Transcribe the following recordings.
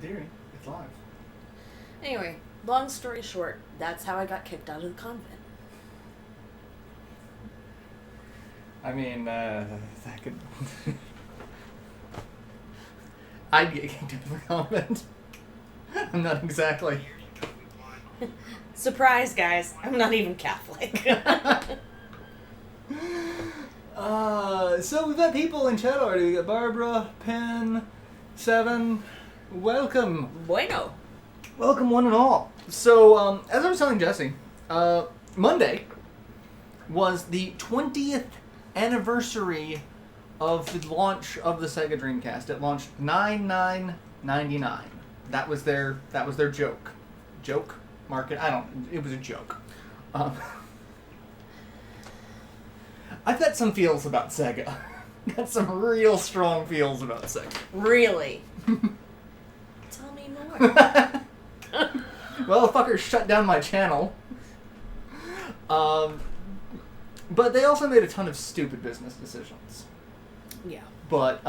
theory, it's live. Anyway, long story short, that's how I got kicked out of the convent. I mean, that could... I'd get kicked out of the convent. I'm not exactly... Surprise, guys. I'm not even Catholic. So we've got people in chat already. We got Barbara, Penn, Seven. Welcome. Bueno. Welcome one and all. So, as I was telling Jesse, Monday was the 20th anniversary of the launch of the Sega Dreamcast. It launched 9/9/99. That was their joke. Joke? Market? It was a joke. I've got some feels about Sega. Got some real strong feels about Sega. Really? Tell me more. Well, the fucker shut down my channel. But they also made a ton of stupid business decisions. Yeah. But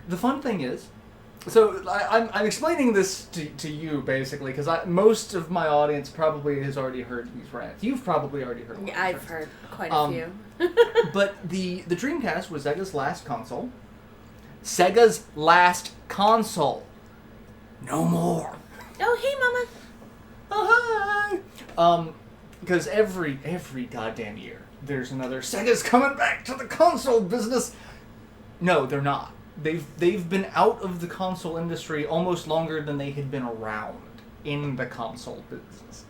the fun thing is, so I'm explaining this to you basically because most of my audience probably has already heard these rants. You've probably already heard. Yeah, I've heard quite a few. But the Dreamcast was Sega's last console. Sega's last console. No more. Oh, hey, Mama. Oh, hi. Because every goddamn year there's another Sega's coming back to the console business. No, they're not. They've been out of the console industry almost longer than they had been around in the console business.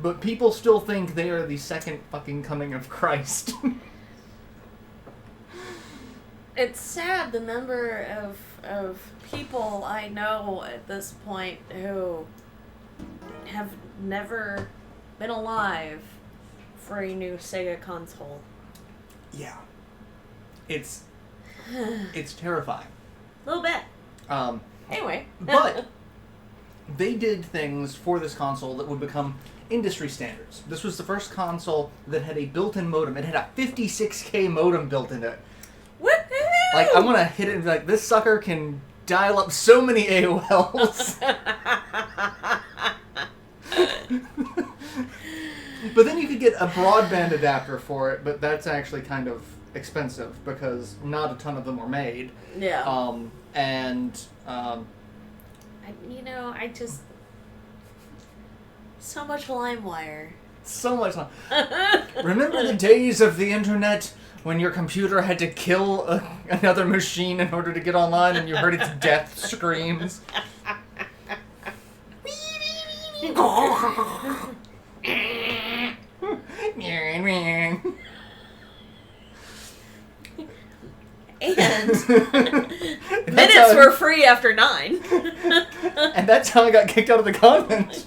But people still think they are the second fucking coming of Christ. It's sad the number of people I know at this point who have never been alive for a new Sega console. Yeah. It's terrifying. A little bit. Anyway. But they did things for this console that would become industry standards. This was the first console that had a built-in modem. It had a 56K modem built into it. Woohoo! I want to hit it and be like, this sucker can dial up so many AOLs. But then you could get a broadband adapter for it, but that's actually kind of expensive because not a ton of them were made. Yeah. I just... So much LimeWire. So much fun. Remember the days of the internet when your computer had to kill another machine in order to get online and you heard its death screams? And minutes were free after 9. And that's how I got kicked out of the convent.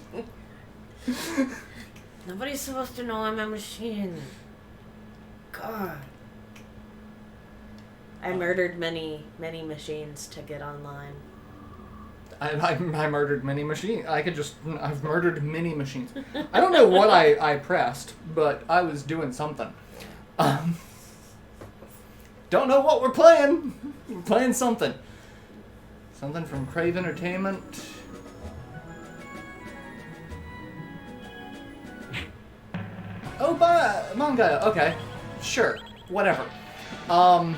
Nobody's supposed to know I'm a machine. God. I murdered many machines to get online. I murdered many machines. I've murdered many machines. I don't know what I pressed, but I was doing something. Don't know what we're playing. We're playing something. Something from Crave Entertainment. Oh, manga. Okay. Sure. Whatever. I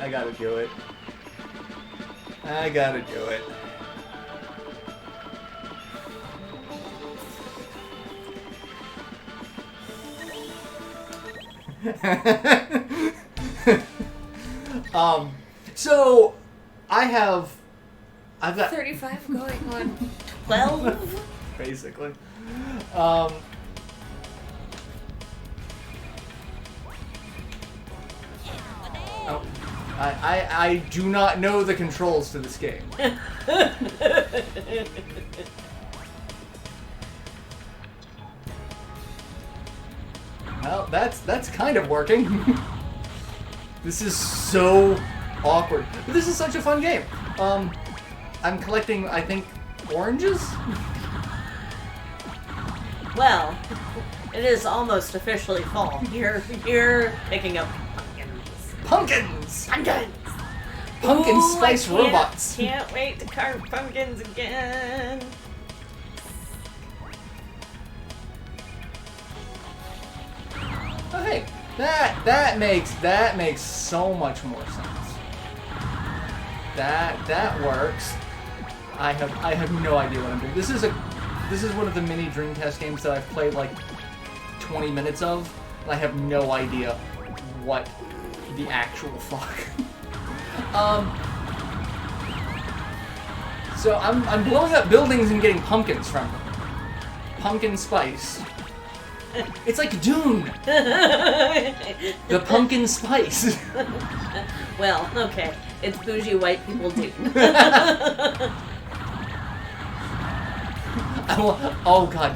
gotta do it. I gotta do it. So I've got 35 going on 12. Basically. I do not know the controls to this game. Well, that's kind of working. This is so awkward. But this is such a fun game. I'm collecting, I think, oranges? Well, it is almost officially fall. You're picking up pumpkins. Pumpkins! Pumpkins! Pumpkin Ooh, spice robots. Can't wait to carve pumpkins again. Oh, hey, that makes so much more sense. That works. I have no idea what I'm doing. This is one of the mini Dreamcast games that I've played like 20 minutes of, and I have no idea what the actual fuck. So I'm blowing up buildings and getting pumpkins from them. Pumpkin spice. It's like Dune. The pumpkin spice. Well, okay. It's bougie white people Dune. Oh god.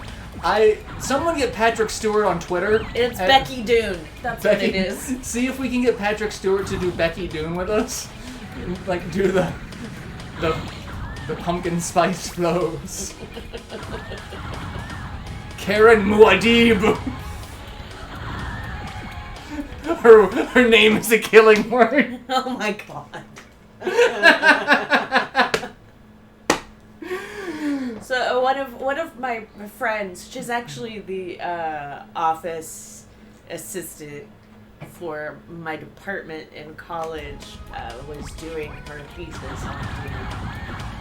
Someone get Patrick Stewart on Twitter. It's Becky Dune. That's what it is. See if we can get Patrick Stewart to do Becky Dune with us. Like do the pumpkin spice flows. Karen Muad'Dib. Her name is a killing word. Oh my god. So one of my friends, she's actually the office assistant for my department in college, was doing her thesis on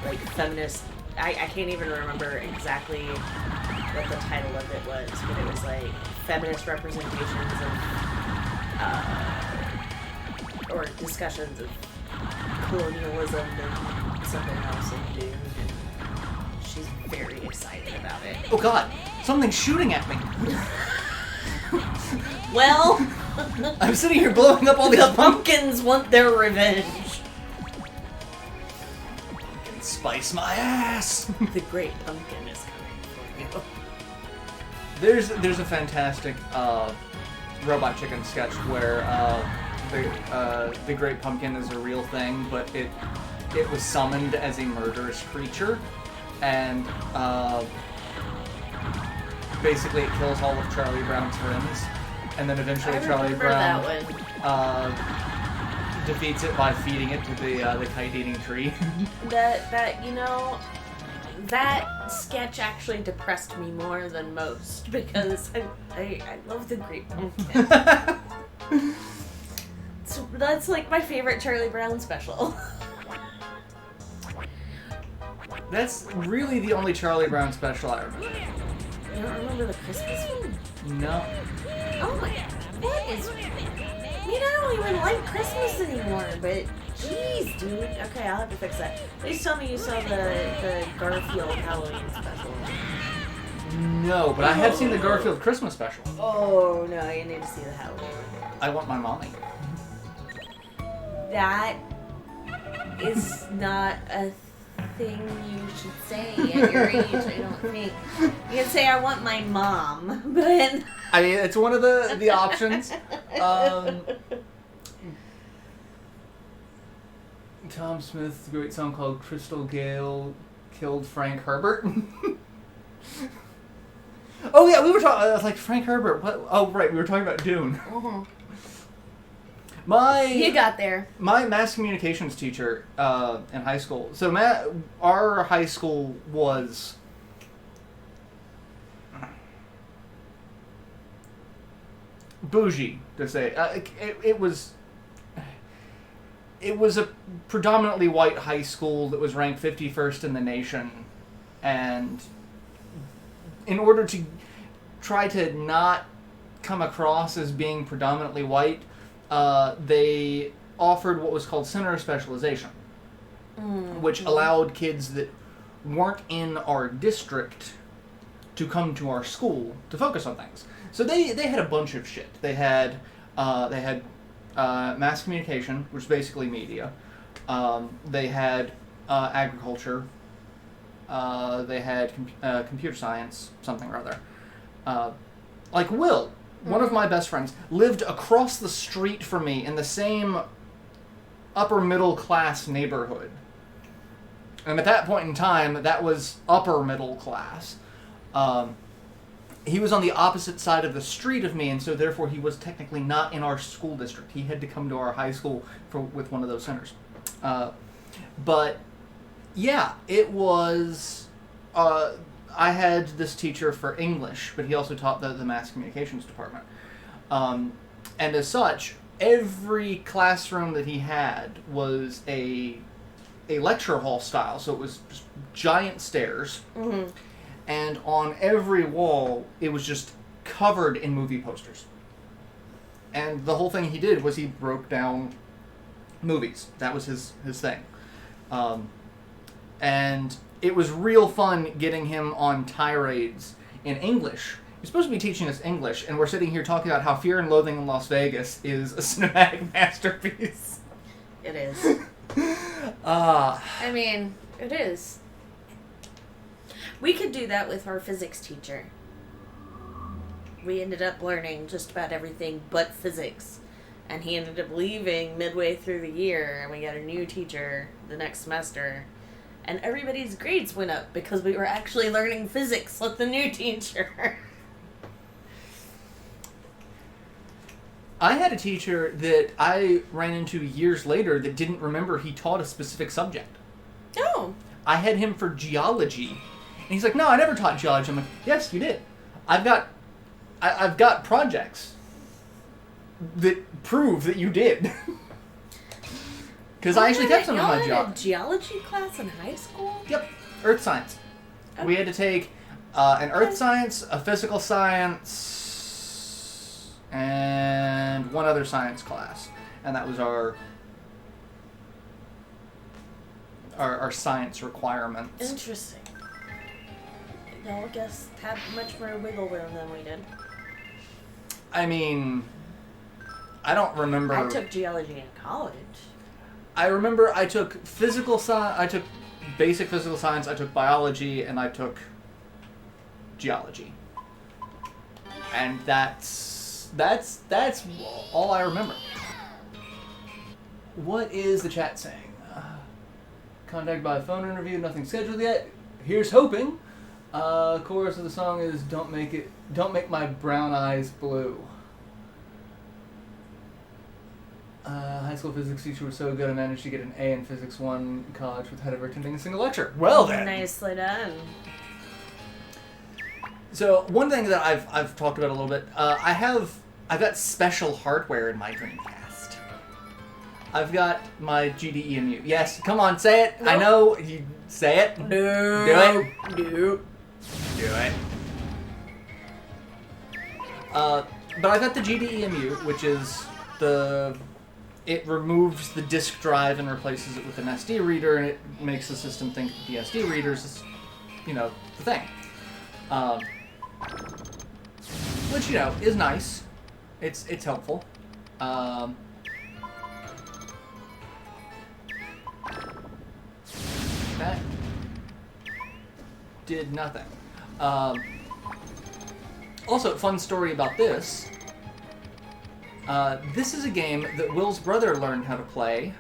like feminist. I can't even remember exactly what the title of it was, but it was like feminist representations of or discussions of colonialism and something else in Dune. She's very excited about it. Oh god, something's shooting at me. Well, I'm sitting here blowing up all these the pumpkins want their revenge. Pumpkin spice my ass. The great pumpkin is coming for you. There's a fantastic Robot Chicken sketch where the Great Pumpkin is a real thing, but it was summoned as a murderous creature, and basically it kills all of Charlie Brown's friends, and then eventually Charlie Brown defeats it by feeding it to the kite-eating tree. That sketch actually depressed me more than most because I love the Great Pumpkin. So that's like my favorite Charlie Brown special. That's really the only Charlie Brown special I remember. You don't remember the Christmas one? No. Oh my god, what is... I mean, I don't even like Christmas anymore, but jeez, dude. Okay, I'll have to fix that. Please tell me you saw the Garfield Halloween special. No, but I have seen the Garfield Christmas special. Oh, no, you need to see the Halloween. I want my mommy. That is not a thing you should say at your age, I don't think. You can say, I want my mom, but... I mean, it's one of the options. Tom Smith's great song called Crystal Gale Killed Frank Herbert. Oh yeah, we were talking, like, Frank Herbert. What? Oh, right, we were talking about Dune. Uh-huh. You got there. My mass communications teacher in high school. So our high school was bougie, to say. It was a predominantly white high school that was ranked 51st in the nation, and in order to try to not come across as being predominantly white, they offered what was called center of specialization, which allowed kids that weren't in our district to come to our school to focus on things. So they had a bunch of shit. They had mass communication, which is basically media. They had agriculture. They had computer science, something or other. Like Will, one of my best friends, lived across the street from me in the same upper middle class neighborhood. And at that point in time, that was upper middle class. he was on the opposite side of the street of me, and so therefore he was technically not in our school district. He had to come to our high school with one of those centers. But yeah, it was. I had this teacher for English, but he also taught the mass communications department. And as such, every classroom that he had was a lecture hall style, so it was just giant stairs. Mm-hmm. And on every wall, it was just covered in movie posters. And the whole thing he did was he broke down movies. That was his thing. And it was real fun getting him on tirades in English. He's supposed to be teaching us English, and we're sitting here talking about how Fear and Loathing in Las Vegas is a cinematic masterpiece. It is. I mean, it is. We could do that with our physics teacher. We ended up learning just about everything but physics. And he ended up leaving midway through the year, and we got a new teacher the next semester. And everybody's grades went up because we were actually learning physics with the new teacher. I had a teacher that I ran into years later that didn't remember he taught a specific subject. Oh. I had him for geology. And he's like, no, I never taught geology. I'm like, yes, you did. I've got projects that prove that you did. Because I actually kept some of my had a geology class in high school? Yep. Earth science. Okay. We had to take an earth science, a physical science, and one other science class. And that was our science requirements. Interesting. Y'all, I guess, had much more wiggle room than we did. I mean, I don't remember. I took geology in college. I remember I took physical science, I took basic physical science, I took biology, and I took geology. And that's all I remember. What is the chat saying? Contacted by a phone interview, nothing scheduled yet. Here's hoping. Chorus of the song is Don't Make My Brown Eyes Blue. High school physics teacher was so good I managed to get an A in Physics 1 in college without ever attending a single lecture. Well then! Nicely done. So, one thing that I've talked about a little bit, I've got special hardware in my Dreamcast. I've got my GDEMU. Yes, come on, say it! No. I know, you say it. No. Do it. No. Do it. But I got the GDEMU, which is it removes the disk drive and replaces it with an SD reader, and it makes the system think that the SD readers is, the thing. Which, is nice. It's helpful. That did nothing. Also, fun story about this. This is a game that Will's brother learned how to play,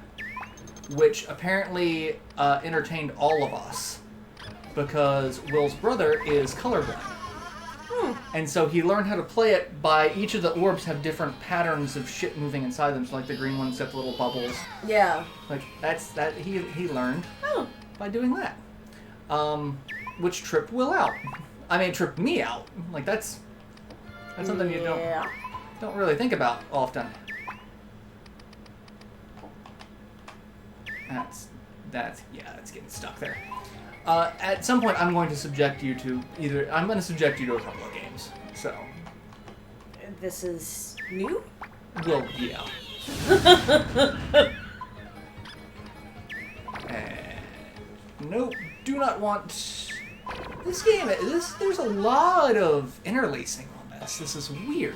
which apparently entertained all of us, because Will's brother is colorblind. And so he learned how to play it by each of the orbs have different patterns of shit moving inside them. So like the green ones have little bubbles. Yeah. Like he learned by doing that. Which tripped Will out. I mean, it tripped me out. Like that's something you don't really think about often. That's getting stuck there. At some point, I'm going to subject you to a couple of games. So. This is new? Well, yeah. Nope. Do not want this game. There's a lot of interlacing on this. This is weird.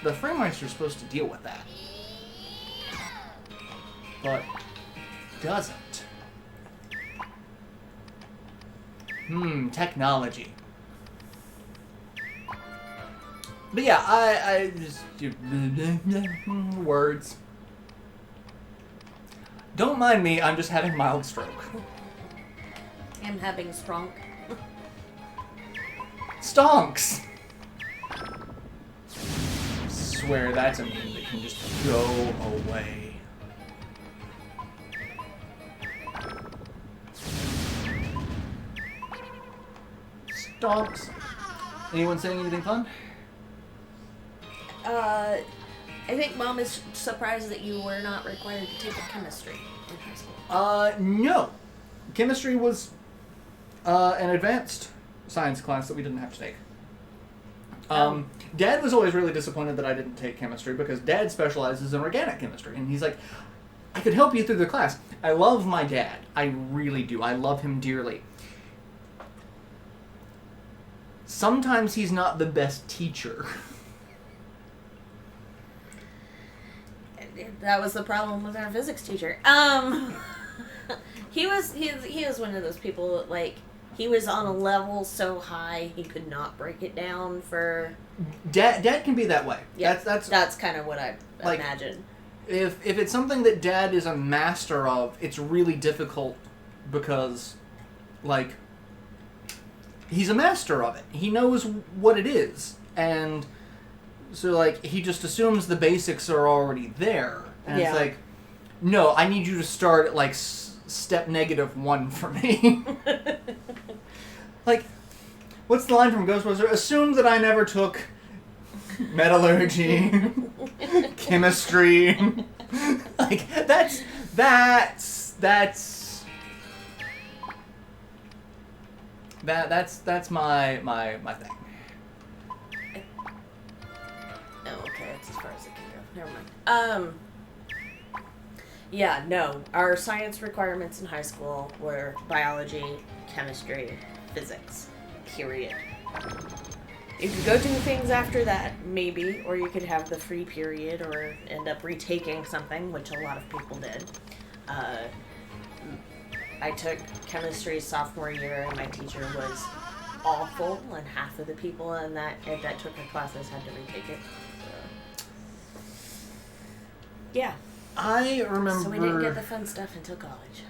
The frame rates are supposed to deal with that, but doesn't. Technology. But yeah, I just words. Don't mind me. I'm just having mild stroke. I'm having strong. Stonks. swear that's a meme that can just go away. Stonks. Anyone saying anything fun? I think Mom is surprised that you were not required to take chemistry in high school. No. Chemistry was an advanced science class that we didn't have to take. Dad was always really disappointed that I didn't take chemistry because Dad specializes in organic chemistry. And he's like, I could help you through the class. I love my dad. I really do. I love him dearly. Sometimes he's not the best teacher. That was the problem with our physics teacher. He was one of those people that, like, he was on a level so high he could not break it down for... Dad can be that way. Yeah, that's kind of what I imagine. If it's something that Dad is a master of, it's really difficult because, like, he's a master of it. He knows what it is. And so, like, he just assumes the basics are already there. And it's like, no, I need you to start at, like, step -1 for me. Like, what's the line from Ghostbusters? Assume that I never took metallurgy, chemistry. Like, that's my thing. Oh, okay, that's as far as it can go. Never mind. Yeah, no. Our science requirements in high school were biology, chemistry, physics. Period. You could go do things after that, maybe, or you could have the free period or end up retaking something, which a lot of people did. I took chemistry sophomore year, and my teacher was awful, and half of the people that took her classes had to retake it. Yeah. I remember... So we didn't get the fun stuff until college.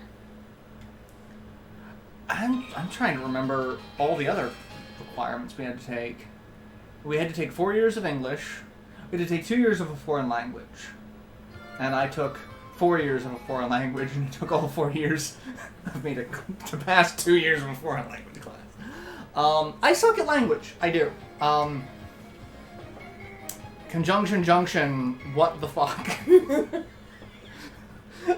I'm trying to remember all the other requirements we had to take. We had to take 4 years of English. We had to take 2 years of a foreign language. And I took 4 years of a foreign language, and it took all 4 years of me to pass 2 years of a foreign language class. I suck at language. I do. Conjunction, junction, what the fuck?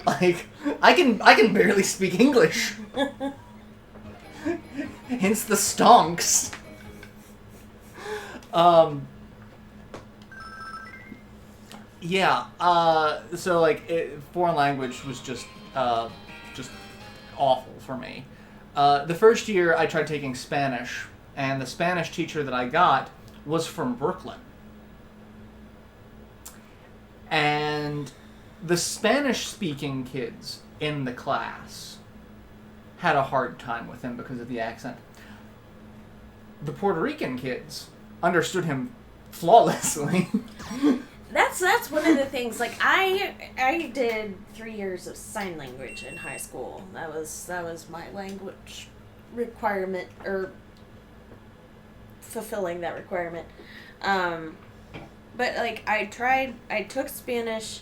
Like, I can barely speak English. Hence the stonks. Yeah, so, like, foreign language was just awful for me. The first year I tried taking Spanish, and the Spanish teacher that I got was from Brooklyn. And the Spanish-speaking kids in the class had a hard time with him because of the accent. The Puerto Rican kids understood him flawlessly. That's one of the things. Like, I did 3 years of sign language in high school. That was my language requirement, or fulfilling that requirement. But, like, I took Spanish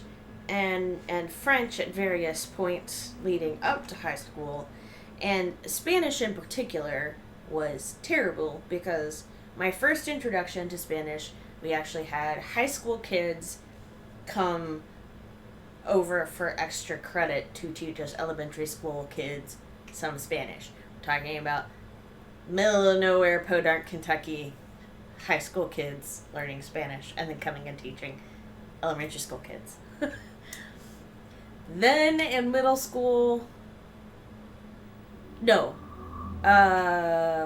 and French at various points leading up to high school, and Spanish in particular was terrible because my first introduction to Spanish, we actually had high school kids come over for extra credit to teach us elementary school kids some Spanish. We're talking about middle of nowhere, Podunk, Kentucky high school kids learning Spanish and then coming and teaching elementary school kids. Then in middle school,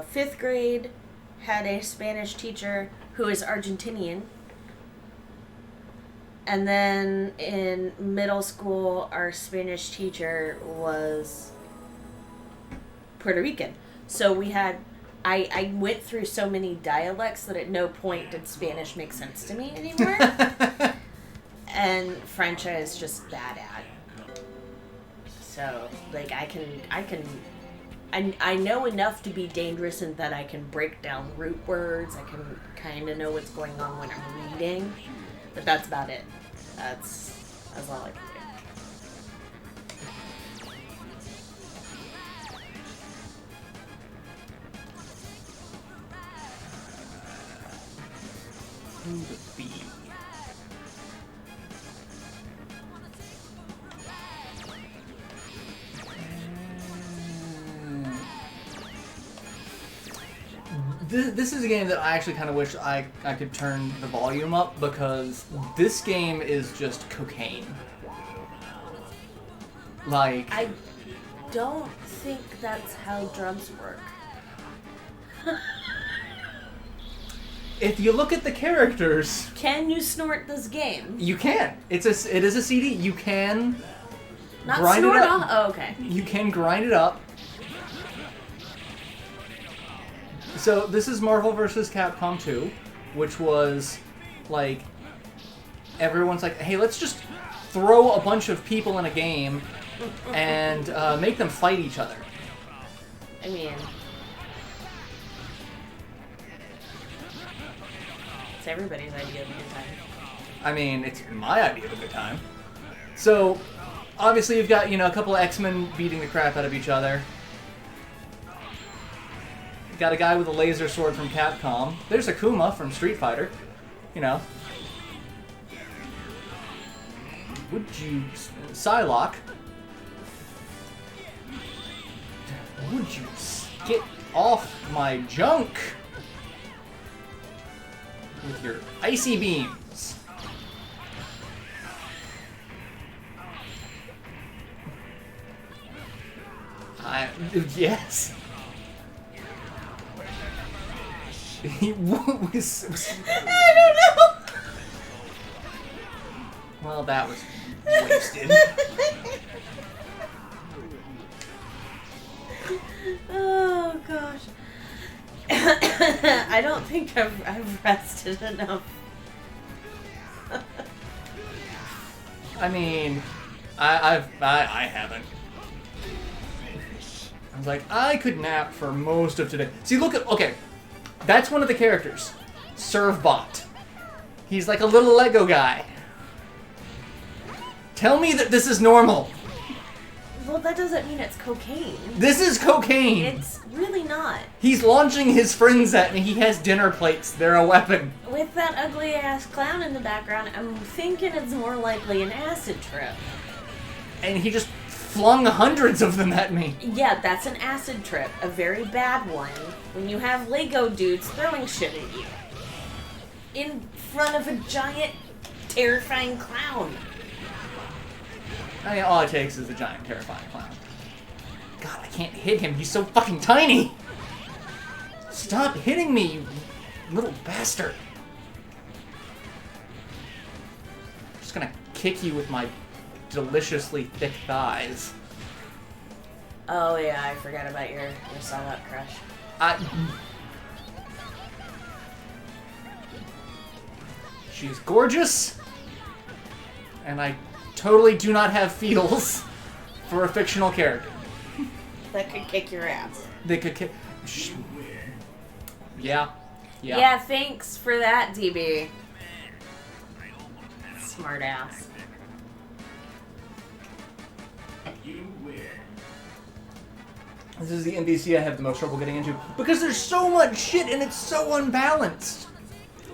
fifth grade had a Spanish teacher who is Argentinian. And then in middle school, our Spanish teacher was Puerto Rican. So we had, I went through so many dialects that at no point did Spanish make sense to me anymore. And French I was just bad at. So, like, I know enough to be dangerous in that I can break down root words. I can kind of know what's going on when I'm reading. But that's about it. That's all I can do. Who would be? This is a game that I actually kind of wish I could turn the volume up, because this game is just cocaine. Like... I don't think that's how drugs work. If you look at the characters... Can you snort this game? You can. It is a CD. You can Not grind snort it up. off? Oh, okay. You can grind it up. So this is Marvel vs. Capcom 2, which was like, everyone's like, hey, let's just throw a bunch of people in a game and make them fight each other. I mean, it's everybody's idea of a good time. I mean, it's my idea of a good time. So, obviously you've got, a couple of X-Men beating the crap out of each other. Got a guy with a laser sword from Capcom. There's Akuma from Street Fighter. Would you... Psylocke. Would you get off my junk with your icy beams? Yes. He was... I don't know! Well, that was wasted. Oh, gosh. I don't think I've rested enough. I mean, I haven't. I was like, I could nap for most of today. See, look at... Okay. That's one of the characters. Servbot. He's like a little Lego guy. Tell me that this is normal. Well, that doesn't mean it's cocaine. This is cocaine. It's really not. He's launching his friends at me. He has dinner plates. They're a weapon. With that ugly-ass clown in the background, I'm thinking it's more likely an acid trip. And he just flung hundreds of them at me. Yeah, that's an acid trip. A very bad one. When you have Lego dudes throwing shit at you. In front of a giant, terrifying clown. I mean, all it takes is a giant, terrifying clown. God, I can't hit him. He's so fucking tiny. Stop hitting me, you little bastard. I'm just gonna kick you with my deliciously thick thighs. Oh yeah, I forgot about your Psylocke crush. She's gorgeous, and I totally do not have feels for a fictional character. That could kick your ass. They could kick... Yeah. Yeah, thanks for that, DB. Smart ass. This is the NBC I have the most trouble getting into, because there's so much shit and it's so unbalanced.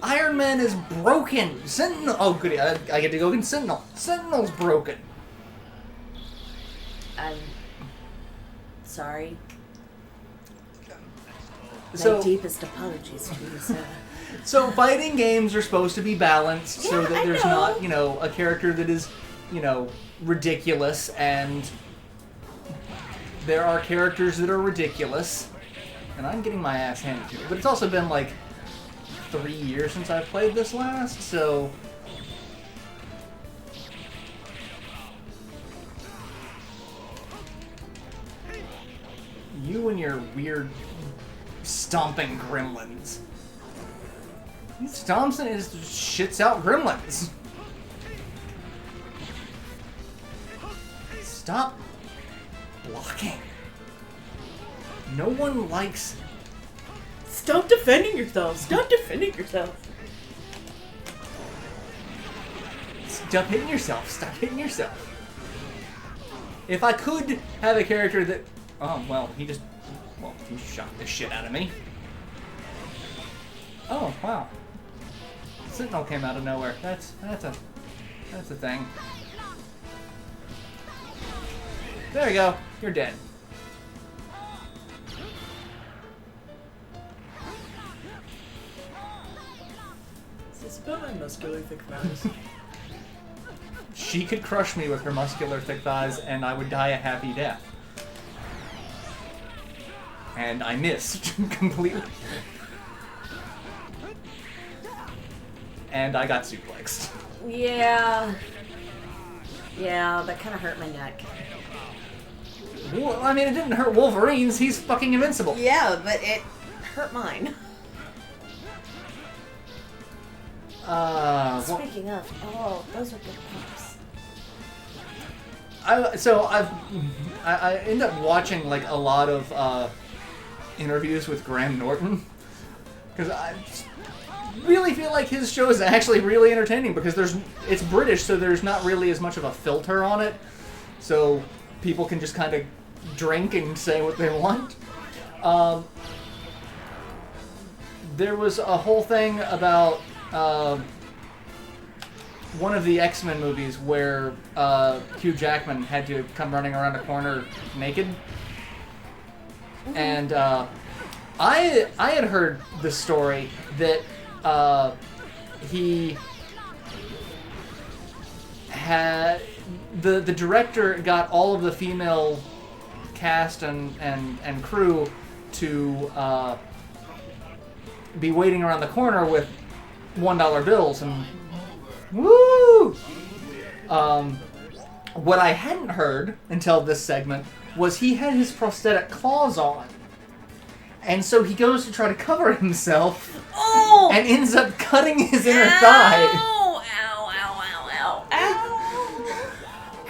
Iron Man is broken. Sentinel... Oh, goody. I get to go against Sentinel. Sentinel's broken. I'm sorry. So, my deepest apologies to you, sir. So fighting games are supposed to be balanced so Yeah, that there's I know. not, a character that is, ridiculous, and there are characters that are ridiculous, and I'm getting my ass handed to me. But it's also been, 3 years since I've played this last, so... You and your weird stomping gremlins. He stomps and just shits out gremlins. Stop blocking. No one likes... Stop defending yourself. Stop defending yourself. Stop hitting yourself. Stop hitting yourself. If I could have a character that... Oh, well, he shot the shit out of me. Oh, wow. Sentinel came out of nowhere. That's a thing. There you go. You're dead. Is this about my muscular thick thighs? She could crush me with her muscular thick thighs, and I would die a happy death. And I missed completely. And I got suplexed. Yeah. Yeah, that kind of hurt my neck. Well, I mean, it didn't hurt Wolverine's. He's fucking invincible. Yeah, but it hurt mine. Speaking of, those are good pumps. I end up watching like a lot of interviews with Graham Norton because I really feel like his show is actually really entertaining because it's British, so there's not really as much of a filter on it, so people can just kind of drink and say what they want. There was a whole thing about one of the X-Men movies where Hugh Jackman had to come running around a corner naked. Mm-hmm. And I had heard the story that he had... The director got all of the female cast and crew to be waiting around the corner with $1 bills and woo! What I hadn't heard until this segment was he had his prosthetic claws on. And so he goes to try to cover himself and ends up cutting his inner thigh. Ow, ow, ow, ow, ow.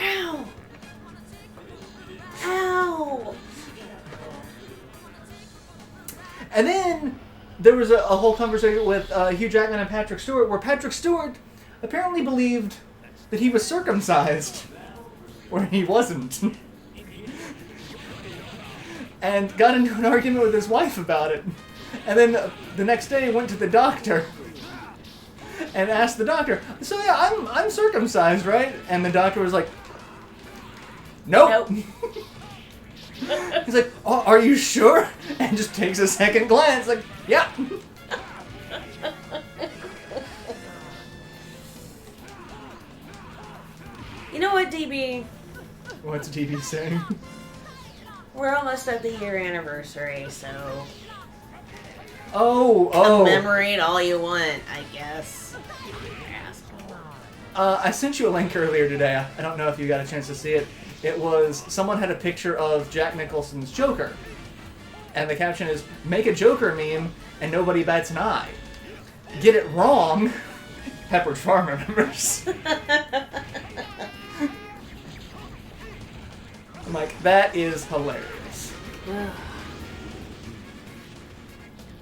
Ow. Ow. And then there was a whole conversation with Hugh Jackman and Patrick Stewart where Patrick Stewart apparently believed that he was circumcised, where he wasn't. And got into an argument with his wife about it. And then the next day went to the doctor and asked the doctor, so yeah, I'm circumcised, right? And the doctor was like, nope. He's like, oh, are you sure? And just takes a second glance, like, yeah. You know what, DB? What's DB saying? We're almost at the year anniversary, so... Oh. Commemorate all you want, I guess. I sent you a link earlier today. I don't know if you got a chance to see it. It was, someone had a picture of Jack Nicholson's Joker. And the caption is, make a Joker meme and nobody bats an eye. Get it wrong, Pepperidge Farm remembers. I'm like, that is hilarious.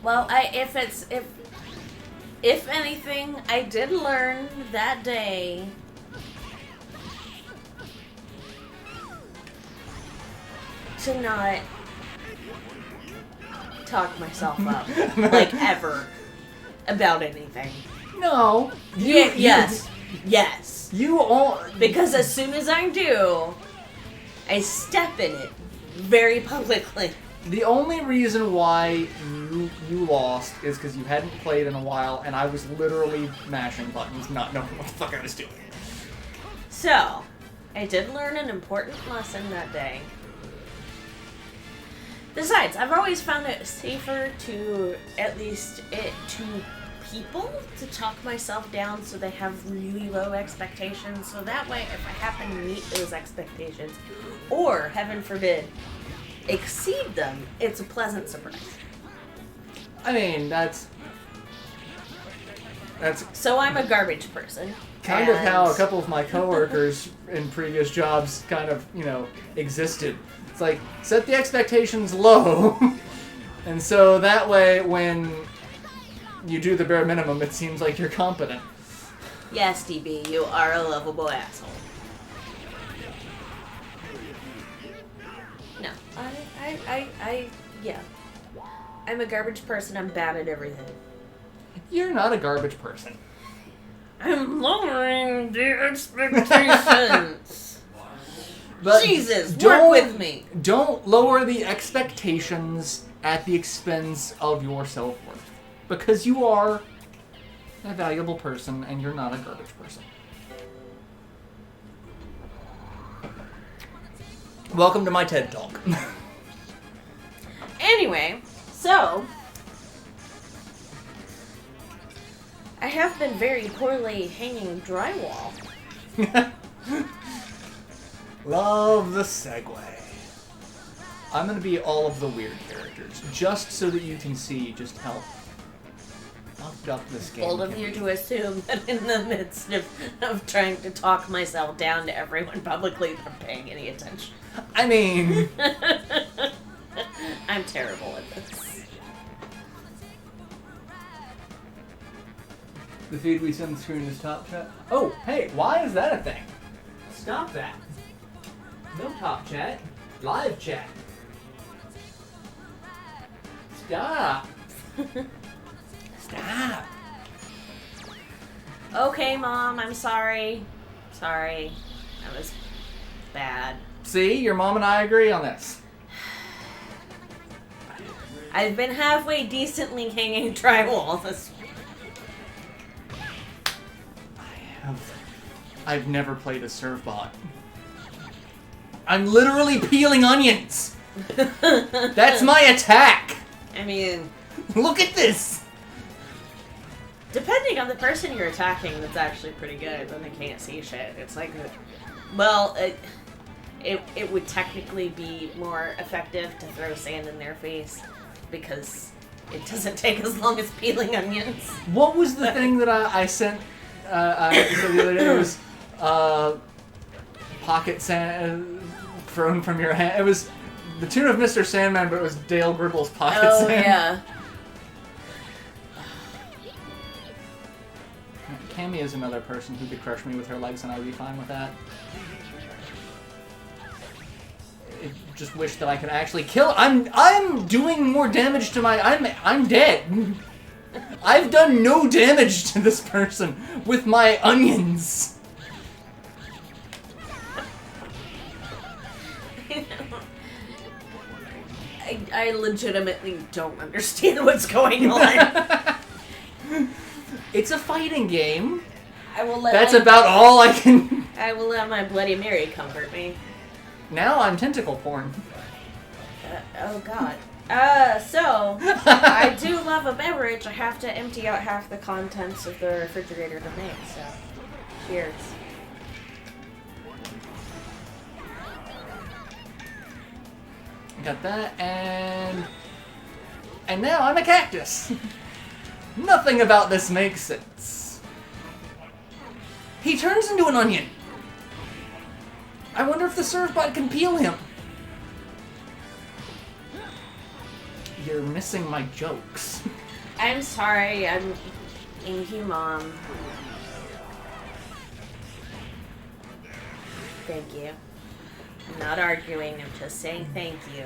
Well, if anything, I did learn that day to not talk myself up, like, ever, about anything. No. Yes. You all... Because as soon as I do, I step in it very publicly. The only reason why you lost is because you hadn't played in a while, and I was literally mashing buttons, not knowing what the fuck I was doing. So, I did learn an important lesson that day. Besides, I've always found it safer to, at least to people, to talk myself down so they have really low expectations, so that way if I happen to meet those expectations, or, heaven forbid, exceed them, it's a pleasant surprise. I mean, that's So I'm a garbage person. kind of how a couple of my coworkers in previous jobs kind of, existed. It's like, set the expectations low, and so that way when you do the bare minimum, it seems like you're competent. Yes, DB, you are a lovable asshole. No, yeah. I'm a garbage person. I'm bad at everything. You're not a garbage person. I'm lowering the expectations. But Jesus, work with me. Don't lower the expectations at the expense of your self-worth. Because you are a valuable person and you're not a garbage person. Welcome to my TED Talk. Anyway, so I have been very poorly hanging drywall. Love the segue. I'm going to be all of the weird characters, just so that you can see just how fucked up this game Bold of can you be. to assume that in the midst of trying to talk myself down to everyone publicly that I'm paying any attention. I mean... I'm terrible at this. The feed we send screen is top chat. Oh, hey, why is that a thing? Stop that. No top chat. Live chat. Stop. Stop. Okay, Mom, I'm sorry. Sorry. That was bad. See, your mom and I agree on this. I've been halfway decently hanging drywall this I've never played a serve bot. I'm literally peeling onions. That's my attack. I mean, Look at this. depending on the person you're attacking, that's actually pretty good. Then they can't see shit. It's like, well, it would technically be more effective to throw sand in their face because it doesn't take as long as peeling onions. What was the thing that I sent so the other day? It was pocket sand thrown from your hand. It was the tune of Mr. Sandman, but it was Dale Gribble's pocket Oh, sand. yeah. Cammy is another person who could crush me with her legs, and I would be fine with that. I just wish that I could actually kill. I'm doing more damage to my. I'm dead. I've done no damage to this person with my onions. I legitimately don't understand what's going on. It's a fighting game. I will let That's my, about all I can. I will let my Bloody Mary comfort me. Now I'm tentacle porn. Oh god. So I do love a beverage. I have to empty out half the contents of the refrigerator to make. So, cheers. Got that, and now I'm a cactus. Nothing about this makes sense. He turns into an onion. I wonder if the serve bot can peel him. You're missing my jokes. I'm sorry. I'm inhuman. Thank you. I'm not arguing. I'm just saying thank you.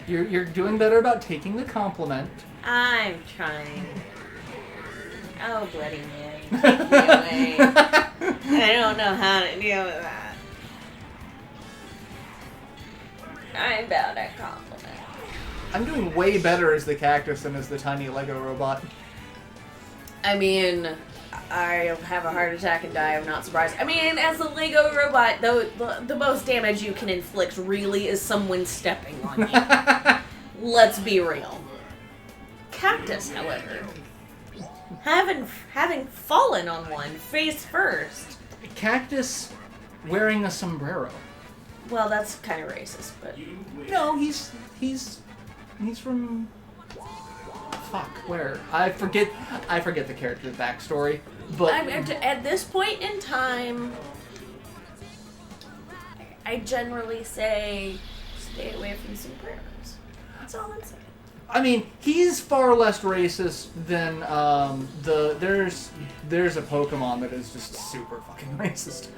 You're doing better about taking the compliment. I'm trying. Oh, Bloody Mary. Take me away. I don't know how to deal with that. I'm about a compliment. I'm doing way better as the cactus than as the tiny Lego robot. I mean, I have a heart attack and die. I'm not surprised. I mean, as a Lego robot, though, the most damage you can inflict really is someone stepping on you. Let's be real. Cactus, however, having fallen on one face first. Cactus wearing a sombrero. Well, that's kind of racist, but No, he's from. Fuck, where? I forget the character's backstory. But at this point in time, I generally say stay away from sombreros. That's all I'm saying. I mean, he's far less racist than there's a Pokemon that is just super fucking racist.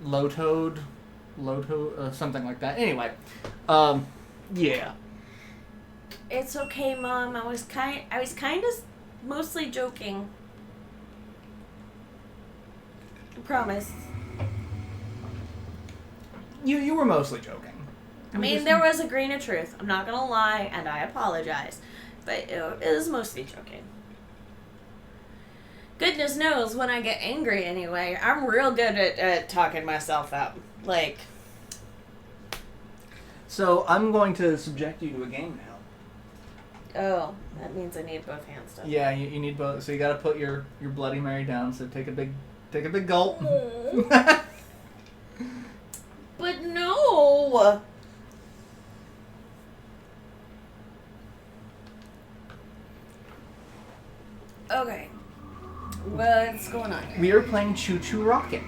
Lowtoad, something like that. Anyway, yeah. It's okay, Mom. I was kind of mostly joking. I promise. You were mostly joking. I mean, there was a grain of truth. I'm not gonna lie, and I apologize. But it was mostly joking. Goodness knows when I get angry anyway, I'm real good at talking myself up. Like... So, I'm going to subject you to a game now. Oh, that means I need both hands to. Yeah, you need both. So you gotta put your Bloody Mary down, so take a big gulp. But no! Okay. What's going on here? We are playing Chu Chu Rocket.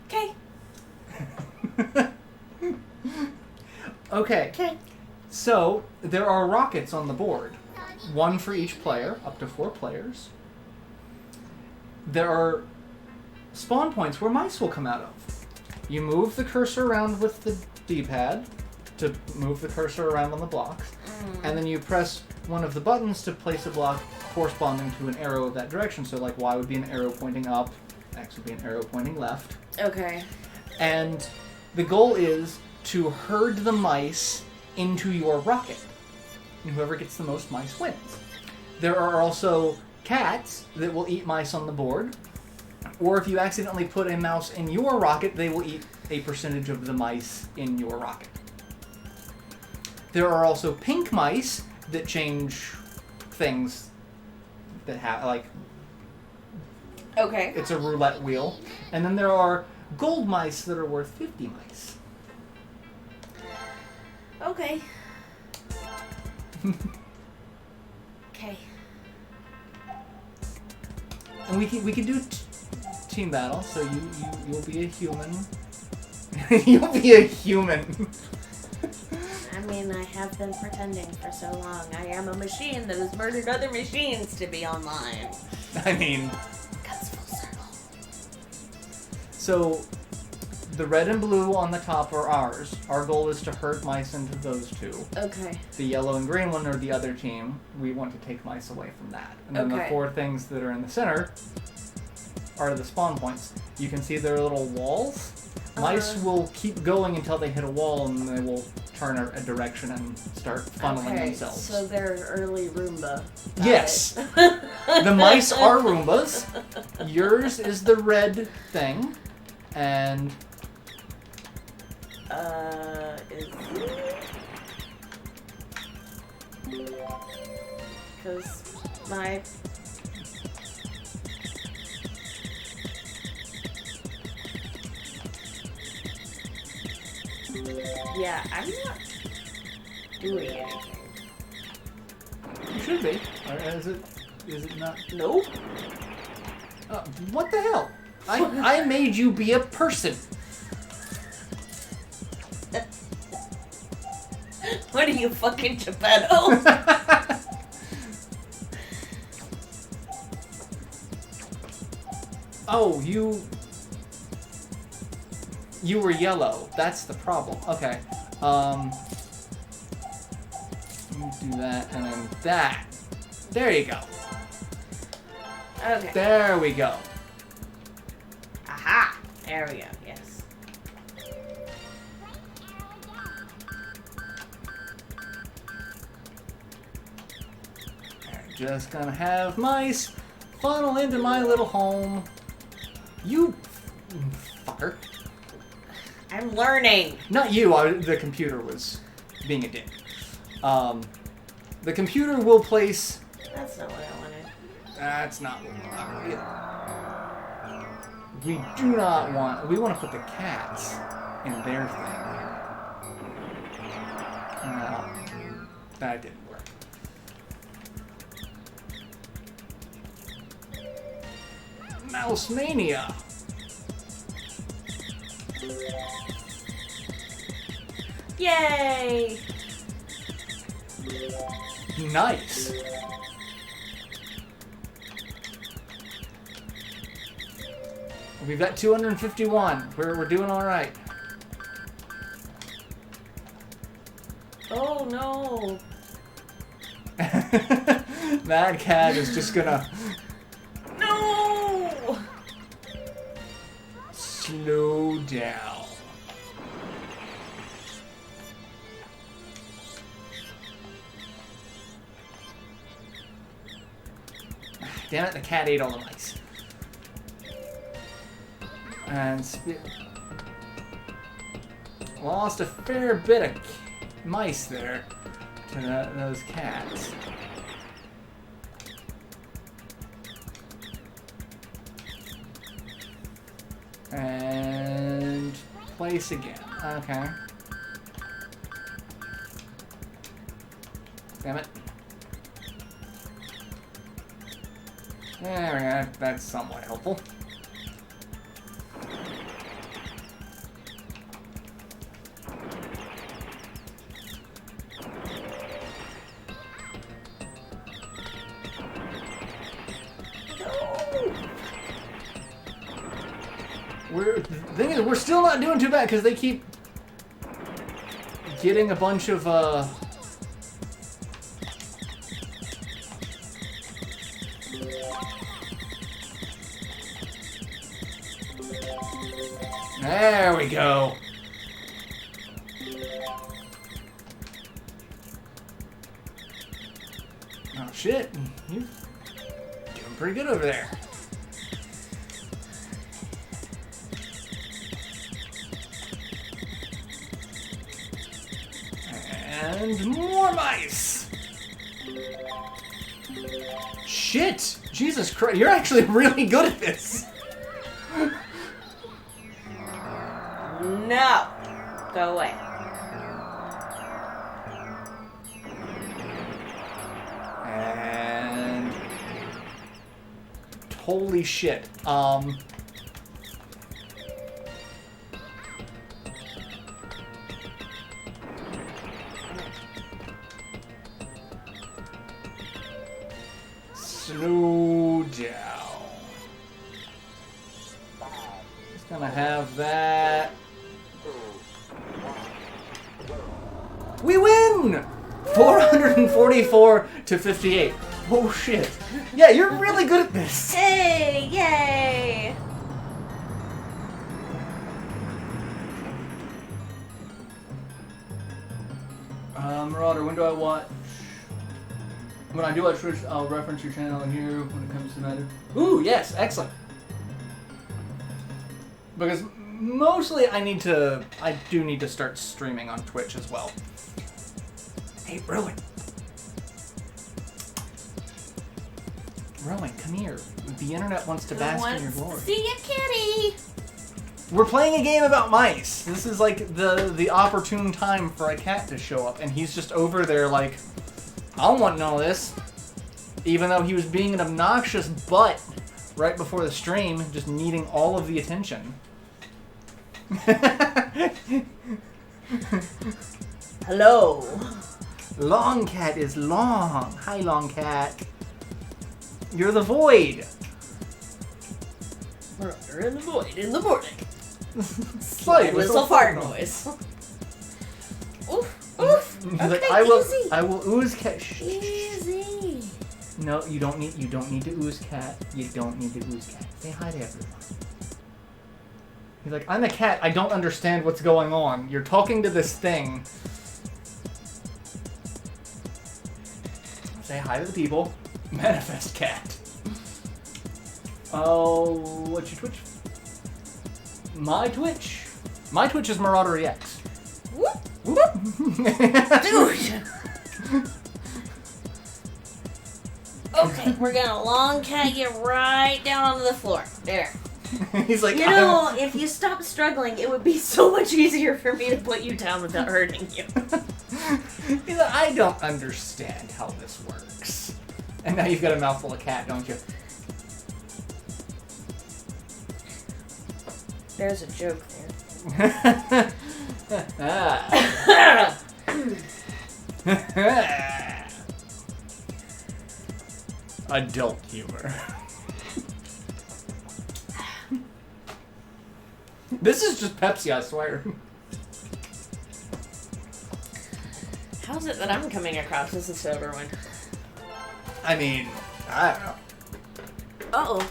Okay. Okay. Okay. So, there are rockets on the board. One for each player, up to 4 players. There are spawn points where mice will come out of. You move the cursor around with the D-pad to move the cursor around on the blocks, and then you press one of the buttons to place a block corresponding to an arrow of that direction. So, like, Y would be an arrow pointing up, X would be an arrow pointing left. Okay. And the goal is to herd the mice into your rocket. And whoever gets the most mice wins. There are also cats that will eat mice on the board. Or if you accidentally put a mouse in your rocket, they will eat a percentage of the mice in your rocket. There are also pink mice that change things that have, like... Okay. It's a roulette wheel. And then there are gold mice that are worth 50 mice. Okay. Okay. And we can do team battle. So you'll be a human. You'll be a human. I mean, I have been pretending for so long. I am a machine that has murdered other machines to be online. I mean, Comes full circle. so the red and blue on the top are ours. Our goal is to herd mice into those two. Okay. The yellow and green one are the other team. We want to take mice away from that. And then the Okay. 4 things that are in the center are the spawn points. You can see there are little walls. Mice will keep going until they hit a wall, and they will turn a direction and start funneling themselves. So they're early Roomba. Got Yes. it. The mice are Roombas. Yours is the red thing. And... Because my... Yeah, I'm not doing anything. You should be. Or is it not? Nope. What the hell? I made you be a person. What are you, fucking Geppetto? Oh, you were yellow. That's the problem. Okay. Let me do that and then that. There you go. Okay. There we go. Aha! There we go, yes. I'm just gonna have mice funnel into my little home. You fucker. I'm learning. Not you, the computer was being a dick. The computer will place... That's not what I wanted. That's not what we want either. We do not want... We want to put the cats in their thing. No, that didn't work. Mouse Mania. Yay! Nice. We've got 251. We're doing all right. Oh no! Mad Cat is just gonna No! slow down. Damn it, the cat ate all the mice. And lost a fair bit of mice there to those cats. And place again. Okay. Damn it. There we go. That's somewhat helpful. The thing is, we're still not doing too bad because they keep getting a bunch of There we go. Oh shit, you're doing pretty good over there. And more mice! Shit! Jesus Christ, you're actually really good at this! No! Go away. And... holy shit. Slow down. Just gonna have that. We win! 444 to 58. Oh shit. Yeah, you're really good at this. Hey! Yay! Marauder, when do I watch? When I do watch Twitch, I'll reference your channel here when it comes to matter. Ooh, yes, excellent. Because mostly I do need to start streaming on Twitch as well. Hey, Rowan. Rowan, come here. The internet wants to bask in your glory. See ya, kitty! We're playing a game about mice. This is like the opportune time for a cat to show up, and he's just over there like, I don't want none of this. Even though he was being an obnoxious butt right before the stream, just needing all of the attention. Hello. Long cat is long. Hi, long cat. You're the void. We're in the void in the morning. Slight whistle fart noise. Oof, oof. He's Okay, like, easy. I will ooze cat. Easy. No, you don't need to ooze cat. You don't need to ooze cat. Say hi to everyone. He's like, I'm a cat. I don't understand what's going on. You're talking to this thing. Say hi to the people. Manifest cat. Oh, what's your Twitch? My Twitch? My Twitch is MarauderEX. Whoop, Whoop. dude. Okay, we're gonna long cat you right down onto the floor. There. He's like, You know, if you stop struggling, it would be so much easier for me to put you down without hurting you. He's like, I don't understand how this works. And now you've got a mouthful of cat, don't you? There's a joke there. Adult humor. This is just Pepsi, I swear. How's it that I'm coming across as a sober one? I mean, I don't know. Uh-oh.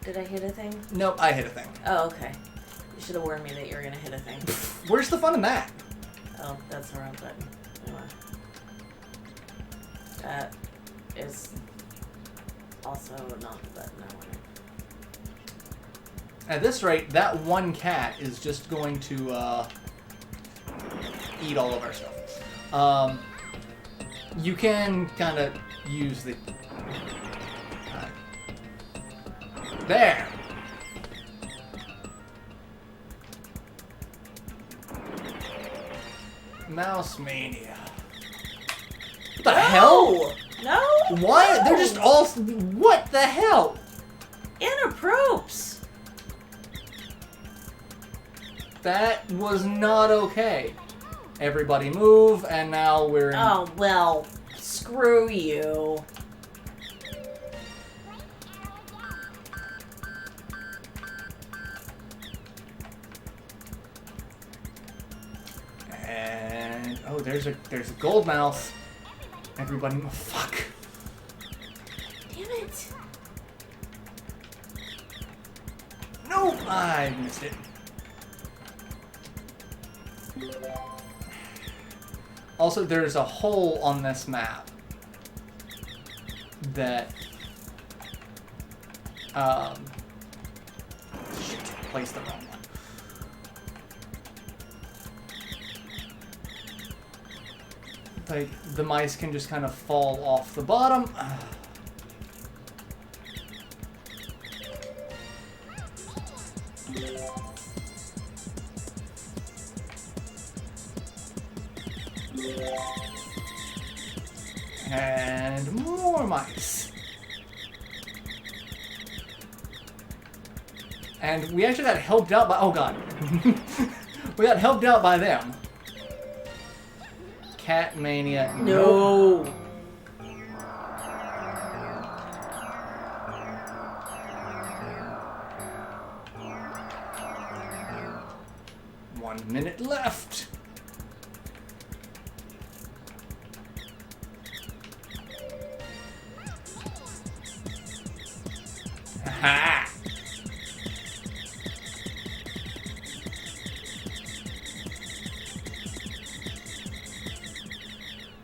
Did I hit a thing? Nope, I hit a thing. Oh, okay. You should have warned me that you were gonna hit a thing. Where's the fun in that? Oh, that's the wrong button. Anyway. That is also not the button I wanted. At this rate, that one cat is just going to eat all of our stuff. You can kind of use the... there! Mouse Mania. What the hell? No! Why? No. They're just all... What the hell? Inappropriate! That was not okay. Everybody move, and now we're in... Oh, well, screw you. And... oh, there's a gold mouse. Everybody... oh, fuck. Damn it. Nope! I missed it. Also, there's a hole on this map that... shit, placed the wrong one. Like, the mice can just kind of fall off the bottom. And more mice. And we actually got helped out by... oh god. We got helped out by them. Cat Mania. No. One minute left. Ha!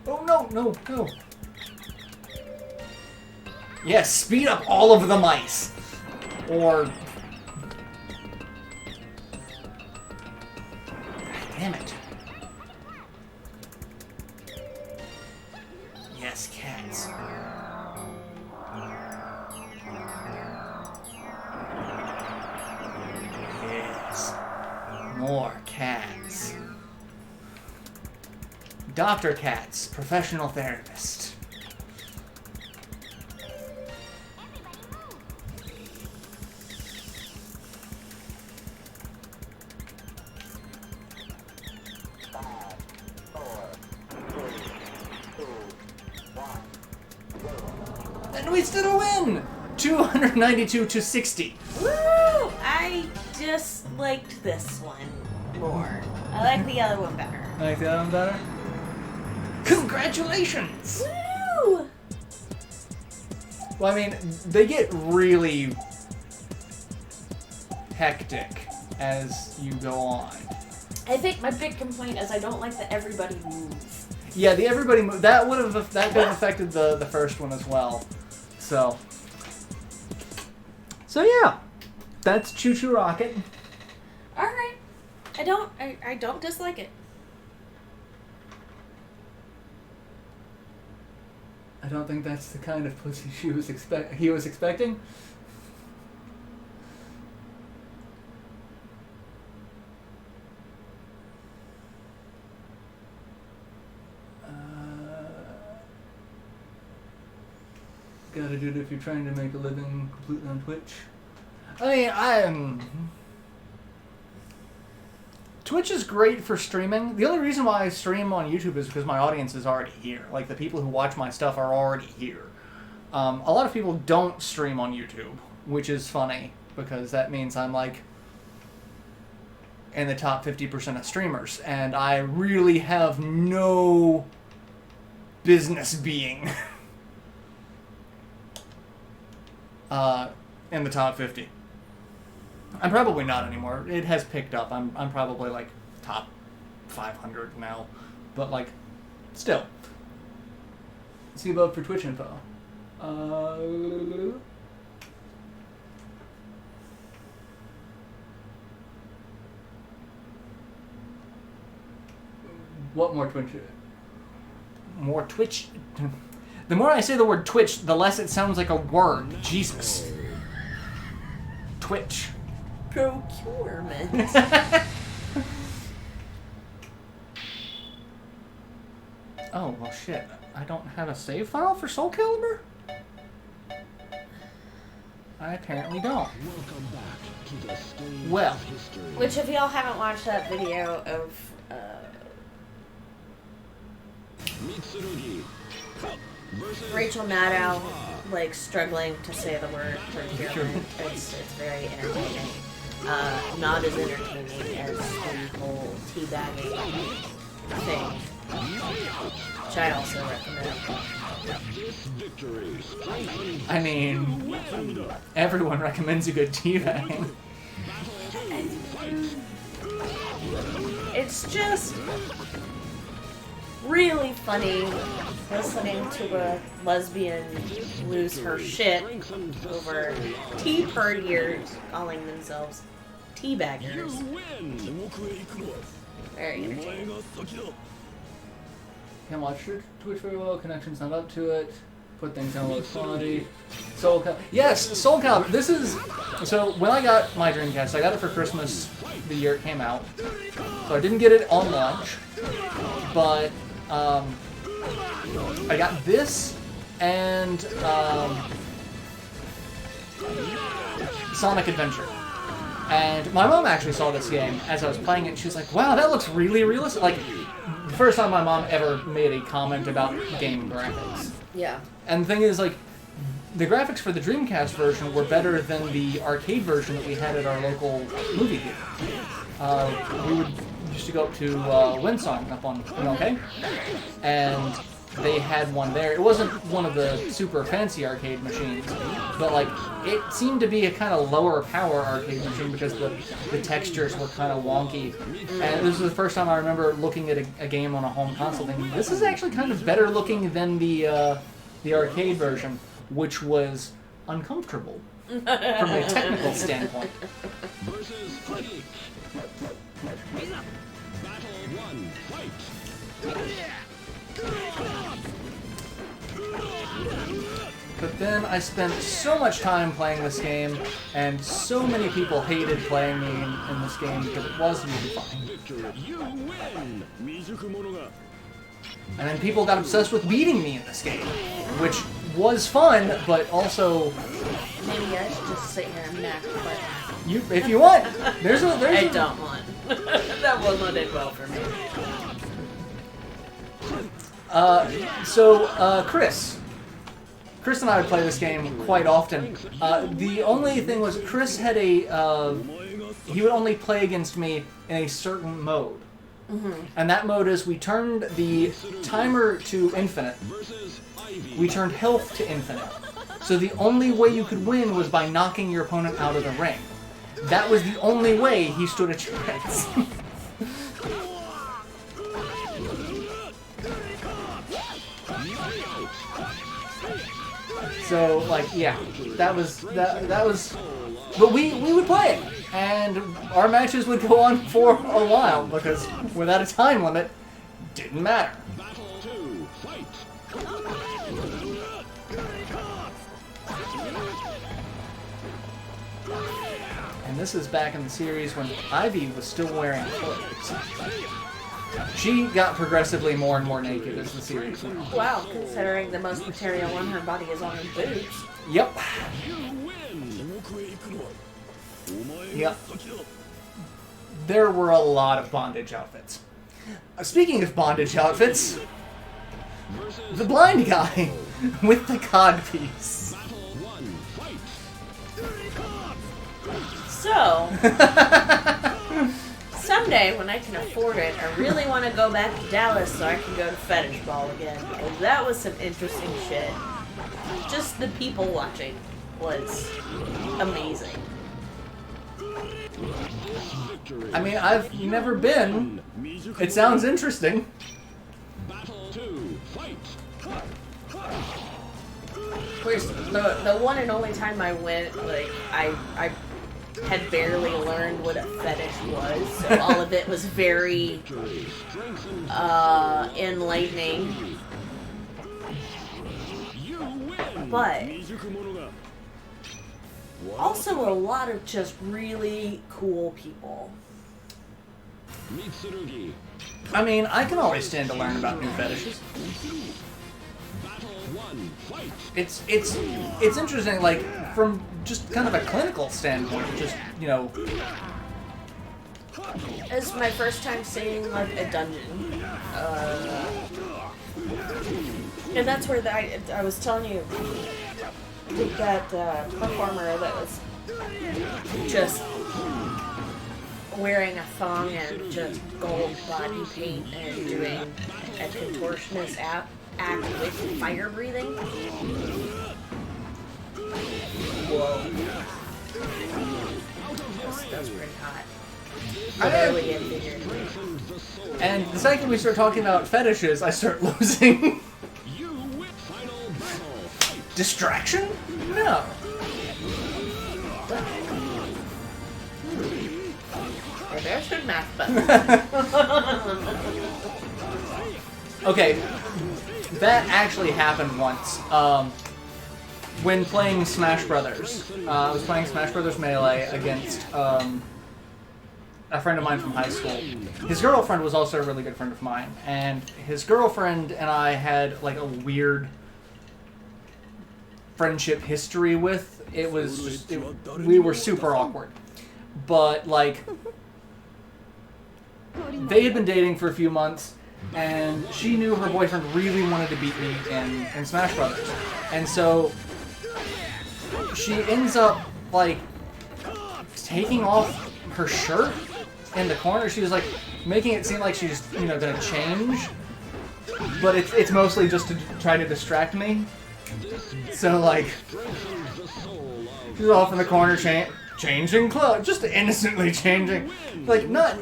Oh no, no, no. Yes, speed up all of the mice. Or... damn it. Yes, cats. Yes. More cats. Dr. Cats, professional therapist. And we still win! 292 to 60. Woo! I just liked this one more. I like the other one better. Like the other one better? Congratulations! Woo! Well, I mean, they get really hectic as you go on. I think my big complaint is I don't like that everybody moves. Yeah, the everybody move that could have affected the first one as well. So yeah, that's Chu Chu Rocket. All right, I don't dislike it. I don't think that's the kind of pussy he was expecting. Gotta do it if you're trying to make a living completely on Twitch. I mean, Twitch is great for streaming. The only reason why I stream on YouTube is because my audience is already here. Like, the people who watch my stuff are already here. A lot of people don't stream on YouTube, which is funny, because that means I'm, like, in the top 50% of streamers, and I really have no business being in the top 50. I'm probably not anymore. It has picked up. I'm probably like top 500 now, but like, still. See above for Twitch info. What more Twitch? More Twitch. The more I say the word Twitch, the less it sounds like a word. Jesus. Twitch. Procurement. Oh, well, shit. I don't have a save file for Soul Calibur? I apparently don't. Well. Which, if y'all haven't watched that video of, Rachel Maddow, like, struggling to say the word procurement, it's very entertaining. Not as entertaining as the whole teabagging thing, which I also recommend. I mean, everyone recommends a good teabagging. It's just really funny listening to a lesbian lose her shit over tea partiers calling themselves teabaggers. Very entertaining. Can't watch Twitch very well. Connection's not up to it. Put things down low quality. Soul Calibur. Yes, Soul Calibur. This is... So, when I got my Dreamcast, I got it for Christmas the year it came out. So I didn't get it on launch. But, I got this and, Sonic Adventure. And my mom actually saw this game as I was playing it, and she was like, wow, that looks really realistic. Like, the first time my mom ever made a comment about game graphics. Yeah. And the thing is, like, the graphics for the Dreamcast version were better than the arcade version that we had at our local movie theater. We used to go up to Winsong up on MLK, and they had one there. It wasn't one of the super fancy arcade machines, but like it seemed to be a kind of lower power arcade machine because the textures were kind of wonky. And this was the first time I remember looking at a game on a home console thinking, this is actually kind of better looking than the arcade version, which was uncomfortable from a technical standpoint. But then I spent so much time playing this game, and so many people hated playing me in this game because it was really fun. And then people got obsessed with beating me in this game, which was fun, but also... Maybe I should just sit here and max play. If you want. I don't want. That will not end well for me. Chris and I would play this game quite often. The only thing was Chris had he would only play against me in a certain mode. Mm-hmm. And that mode is we turned the timer to infinite. We turned health to infinite. So the only way you could win was by knocking your opponent out of the ring. That was the only way he stood a chance. So, like, yeah, that was, but we would play it, and our matches would go on for a while, because without a time limit, didn't matter. And this is back in the series when Ivy was still wearing clothes. She got progressively more and more naked as the series went on. Wow, considering the most material on her body is on her boobs. Yep. Yep. there were a lot of bondage outfits. Speaking of bondage outfits, the blind guy with the cod piece. So, someday when I can afford it, I really want to go back to Dallas so I can go to Fetish Ball again. Because that was some interesting shit. Just the people watching was amazing. I mean, I've never been. It sounds interesting. Of course, the one and only time I went, like, I had barely learned what a fetish was, so all of it was very enlightening. But also a lot of just really cool people. I mean, I can always stand to learn about new fetishes. It's interesting, like, from just kind of a clinical standpoint, just, you know... It's my first time seeing, like, a dungeon. And that's where I was telling you, that performer that was just wearing a thong and just gold body paint and doing a contortionist act with fire breathing. Whoa. That's pretty hot. I barely get figured. And the second we start talking about fetishes, I start losing. Distraction? No. There's good math button. Okay, that actually happened once. When playing Smash Brothers, I was playing Smash Brothers Melee against a friend of mine from high school. His girlfriend was also a really good friend of mine, and his girlfriend and I had like a weird friendship history with. It was just, we were super awkward, but like they had been dating for a few months. And she knew her boyfriend really wanted to beat me in Smash Brothers. And so she ends up, like, taking off her shirt in the corner. She was, like, making it seem like she's, you know, gonna change. But it's mostly just to try to distract me. So, like, she's off in the corner changing clothes. Just innocently changing. Like, not...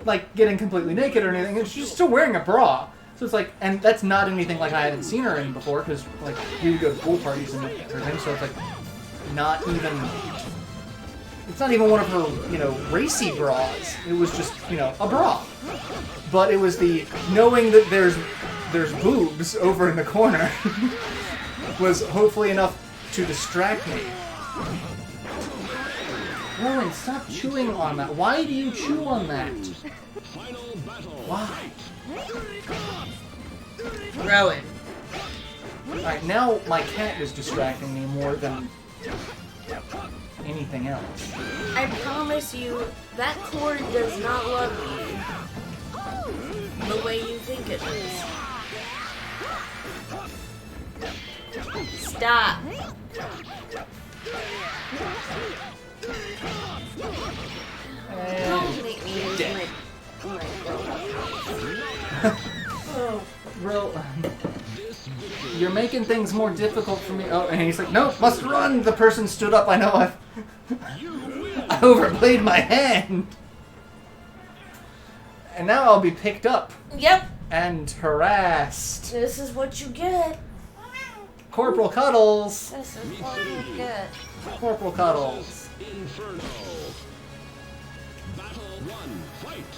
like getting completely naked or anything, and she's still wearing a bra. So it's like, and that's not anything like I hadn't seen her in before, because like we would go to pool parties and everything. So it's like not even. It's not even one of her, you know, racy bras. It was just, you know, a bra. But it was the knowing that there's boobs over in the corner was hopefully enough to distract me. Rowan, stop chewing on that. Why do you chew on that? Why? Rowan. Alright, now my cat is distracting me more than anything else. I promise you, that cord does not love you the way you think it does. Stop. Don't make me use my Bro, you're making things more difficult for me. Oh, and he's like, nope, must run. The person stood up. I know I overplayed my hand. And now I'll be picked up. Yep. And harassed. This is what you get. Corporal Cuddles. This is what you get. Corporal Cuddles. Inferno. Battle 1, fight.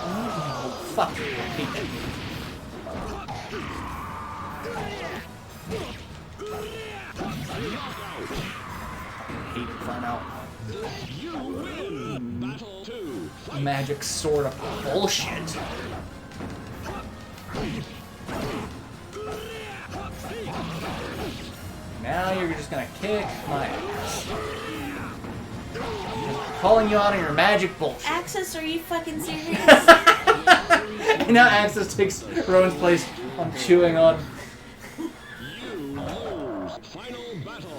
Oh, fuck you. I hate that. Hate it, find out. You win. Battle 2, fight. Magic sword of bullshit. Now you're just gonna kick my ass. Calling you out on your magic bullshit. Axis, are you fucking serious? And now Axis takes Rowan's place on chewing on. You lose. Final battle.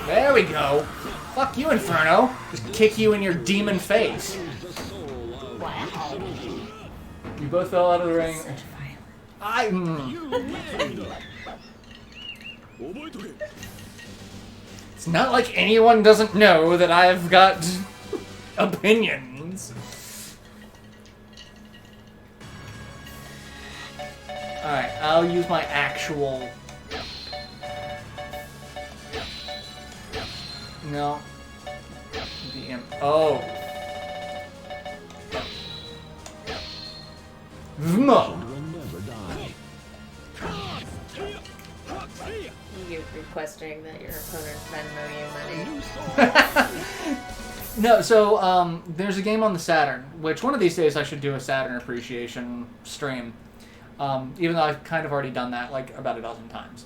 There we go. Fuck you, Inferno. Just kick you in your demon face. Wow. You both fell out of the ring. Such violence. It's not like anyone doesn't know that I've got opinions. Alright, I'll use my actual... No. DM. Oh. Vmo. Will never die. You're requesting that your opponent Venmo you money. No, so there's a game on the Saturn, which one of these days I should do a Saturn appreciation stream. Even though I've kind of already done that like about a dozen times.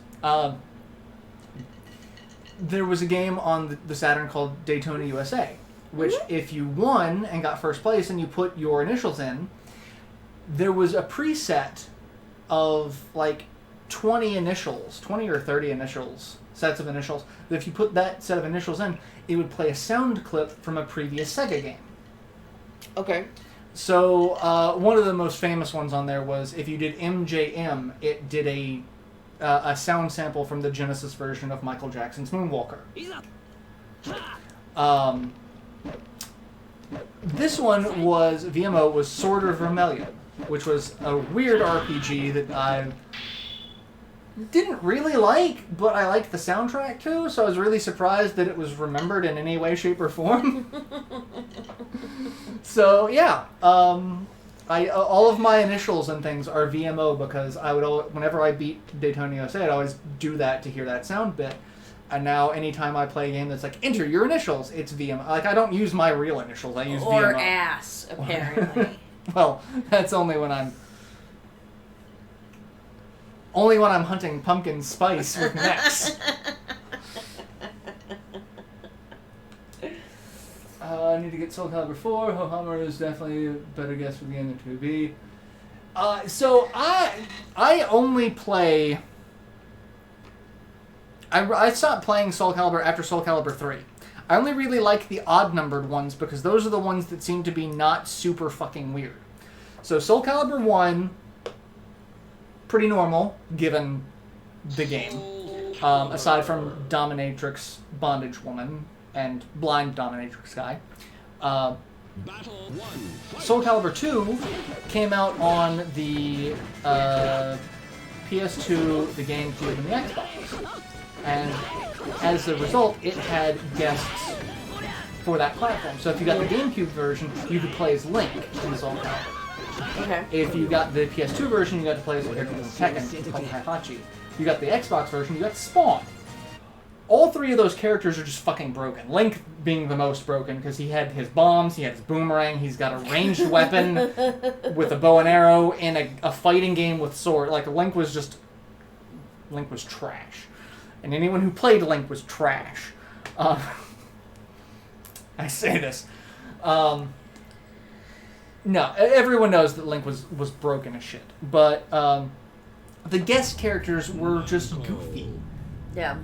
There was a game on the Saturn called Daytona USA, which if you won and got first place and you put your initials in, there was a preset of like 20 initials, 20 or 30 initials, sets of initials, that if you put that set of initials in, it would play a sound clip from a previous Sega game. Okay. So one of the most famous ones on there was if you did MJM, it did a sound sample from the Genesis version of Michael Jackson's Moonwalker. This one was, VMO was Sword of Vermilion, which was a weird RPG that I didn't really like, but I liked the soundtrack too, so I was really surprised that it was remembered in any way, shape, or form. So, yeah. All of my initials and things are VMO because I would, whenever I beat Daytona USA, I'd always do that to hear that sound bit. And now, anytime I play a game that's like, enter your initials, it's VMO. Like, I don't use my real initials, I use VMO. Or ass, apparently. Well, that's only when I'm hunting pumpkin spice with mechs. I need to get Soul Calibur 4. Hohammer is definitely a better guess for the game than 2B. So I only play... I stopped playing Soul Calibur after Soul Calibur 3. I only really like the odd-numbered ones because those are the ones that seem to be not super fucking weird. So Soul Calibur 1, pretty normal, given the game. Aside from Dominatrix Bondage Woman and Blind Dominatrix Guy. Soul Calibur 2 came out on the PS2, the GameCube, and the Xbox. And as a result, it had guests for that platform. So if you got the GameCube version, you could play as Link in Soul Calibur. Okay. If you got the PS2 version, you got to play as a character from Tekken called Heihachi. If you got the Xbox version, you got Spawn. All three of those characters are just fucking broken. Link being the most broken because he had his bombs, he had his boomerang, he's got a ranged weapon with a bow and arrow in a fighting game with sword. Like, Link was trash. And anyone who played Link was trash. I say this. No, everyone knows that Link was broken as shit. But the guest characters were just goofy. Yeah.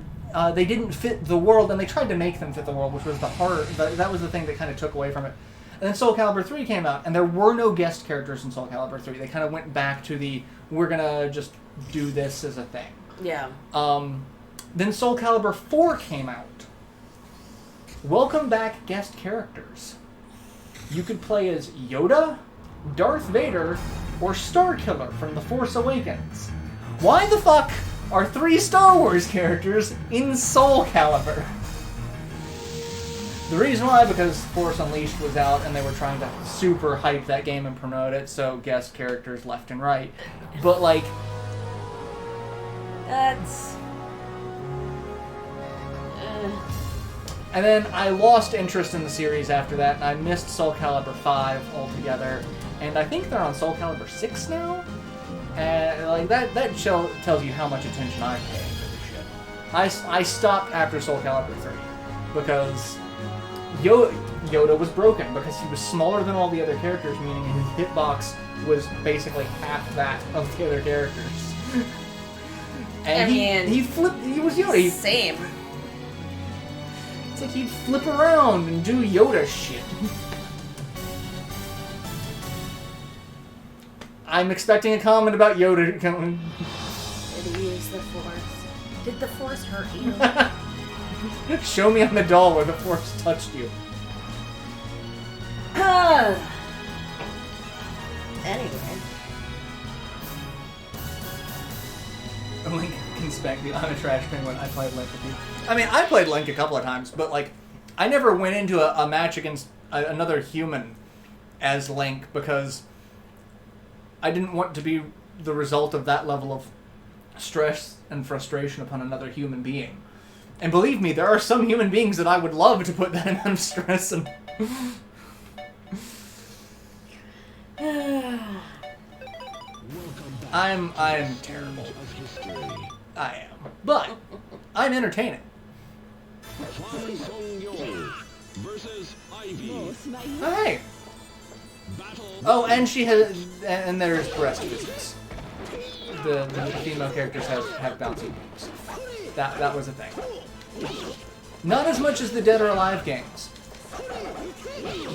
They didn't fit the world, and they tried to make them fit the world, which was that was the thing that kind of took away from it. And then Soul Calibur 3 came out, and there were no guest characters in Soul Calibur 3. They kind of went back to we're gonna just do this as a thing. Yeah. Then Soul Calibur 4 came out. Welcome back guest characters. You could play as Yoda, Darth Vader, or Starkiller from The Force Awakens. Why the fuck are 3 Star Wars characters in Soul Calibur? The reason why, because Force Unleashed was out and they were trying to super hype that game and promote it, so guest characters left and right. But, like... That's... And then I lost interest in the series after that, and I missed Soul Calibur 5 altogether. And I think they're on Soul Calibur 6 now? And like that show tells you how much attention I pay to this shit. I stopped after Soul Calibur 3 because Yoda was broken because he was smaller than all the other characters, meaning his hitbox was basically half that of the other characters. And he was Yoda. Same. It's like he'd flip around and do Yoda shit. I'm expecting a comment about Yoda coming. Did he use the Force? Did the Force hurt you? Show me on the doll where the Force touched you. Anyway. Link can spank me. I'm a trash penguin. I played Link with you. I mean, I played Link a couple of times, but like, I never went into a match against another human as Link because I didn't want to be the result of that level of stress and frustration upon another human being. And believe me, there are some human beings that I would love to put that amount of stress in. I'm terrible. I am. But I'm entertaining. Hey. Oh, and she has, and there's breast physics. The female characters have bouncy boobs. That was a thing. Not as much as the Dead or Alive games.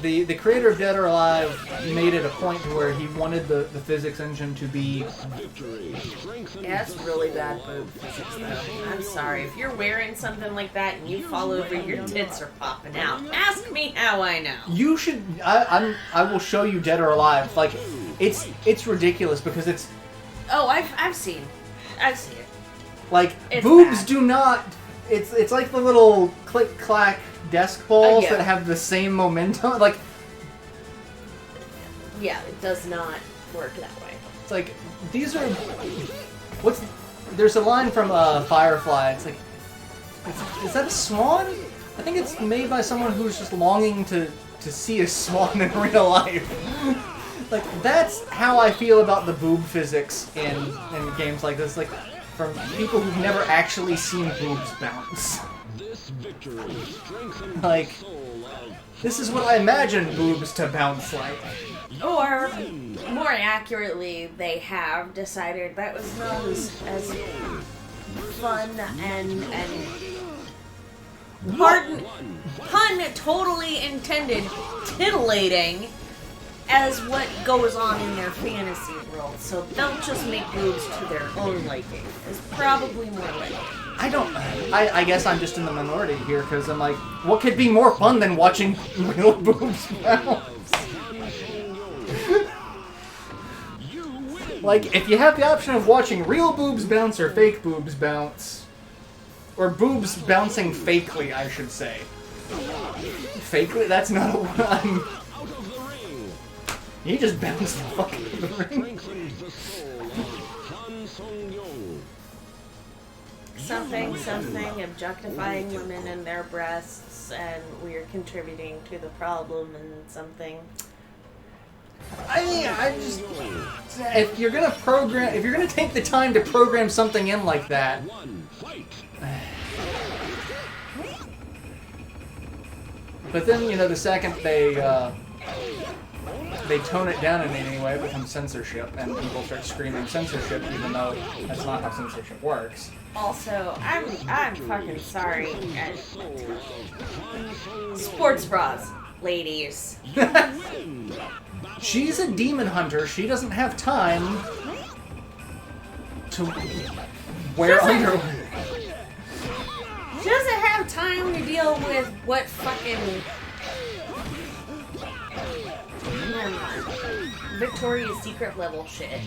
The creator of Dead or Alive made it a point to where he wanted the physics engine to be... Yeah, that's really bad boob physics, though. I'm sorry. If you're wearing something like that and you fall over, your tits are popping out. Ask me how I know. You should... I will show you Dead or Alive. Like, it's ridiculous because it's... Oh, I've seen it. Like, It's boobs bad. do not... It's like the little click-clack desk balls Yeah. that have the same momentum. Like, Yeah, it does not work that way. it's like, these are... There's a line from Firefly. It's like... Is that a swan? I think it's made by someone who's just longing to see a swan in real life. Like, that's how I feel about the boob physics in games like this. Like, from people who've never actually seen boobs bounce. Like, this is what I imagine boobs to bounce like. Or, more accurately, they have decided that was known as fun and pun totally intended, titillating as what goes on in their fantasy world. So they'll just make boobs to their own liking. It's probably more likely. I guess I'm just in the minority here, because I'm like, what could be more fun than watching real boobs bounce? Like, if you have the option of watching real boobs bounce or fake boobs bounce, or boobs bouncing fakely, I should say. Fakely? That's not a word. He just bounced the fuck out of the ring. Something, objectifying women and their breasts, and we're contributing to the problem and something. I mean, if you're gonna take the time to program something in like that, but then, you know, the second they tone it down in any way, it becomes censorship, and people start screaming censorship, even though that's not how censorship works. Also, I'm fucking sorry. Sports bras, ladies. She's a demon hunter. She doesn't have time to wear underwear. She doesn't have time to deal with what fucking... Never mind. Victoria's Secret level shit.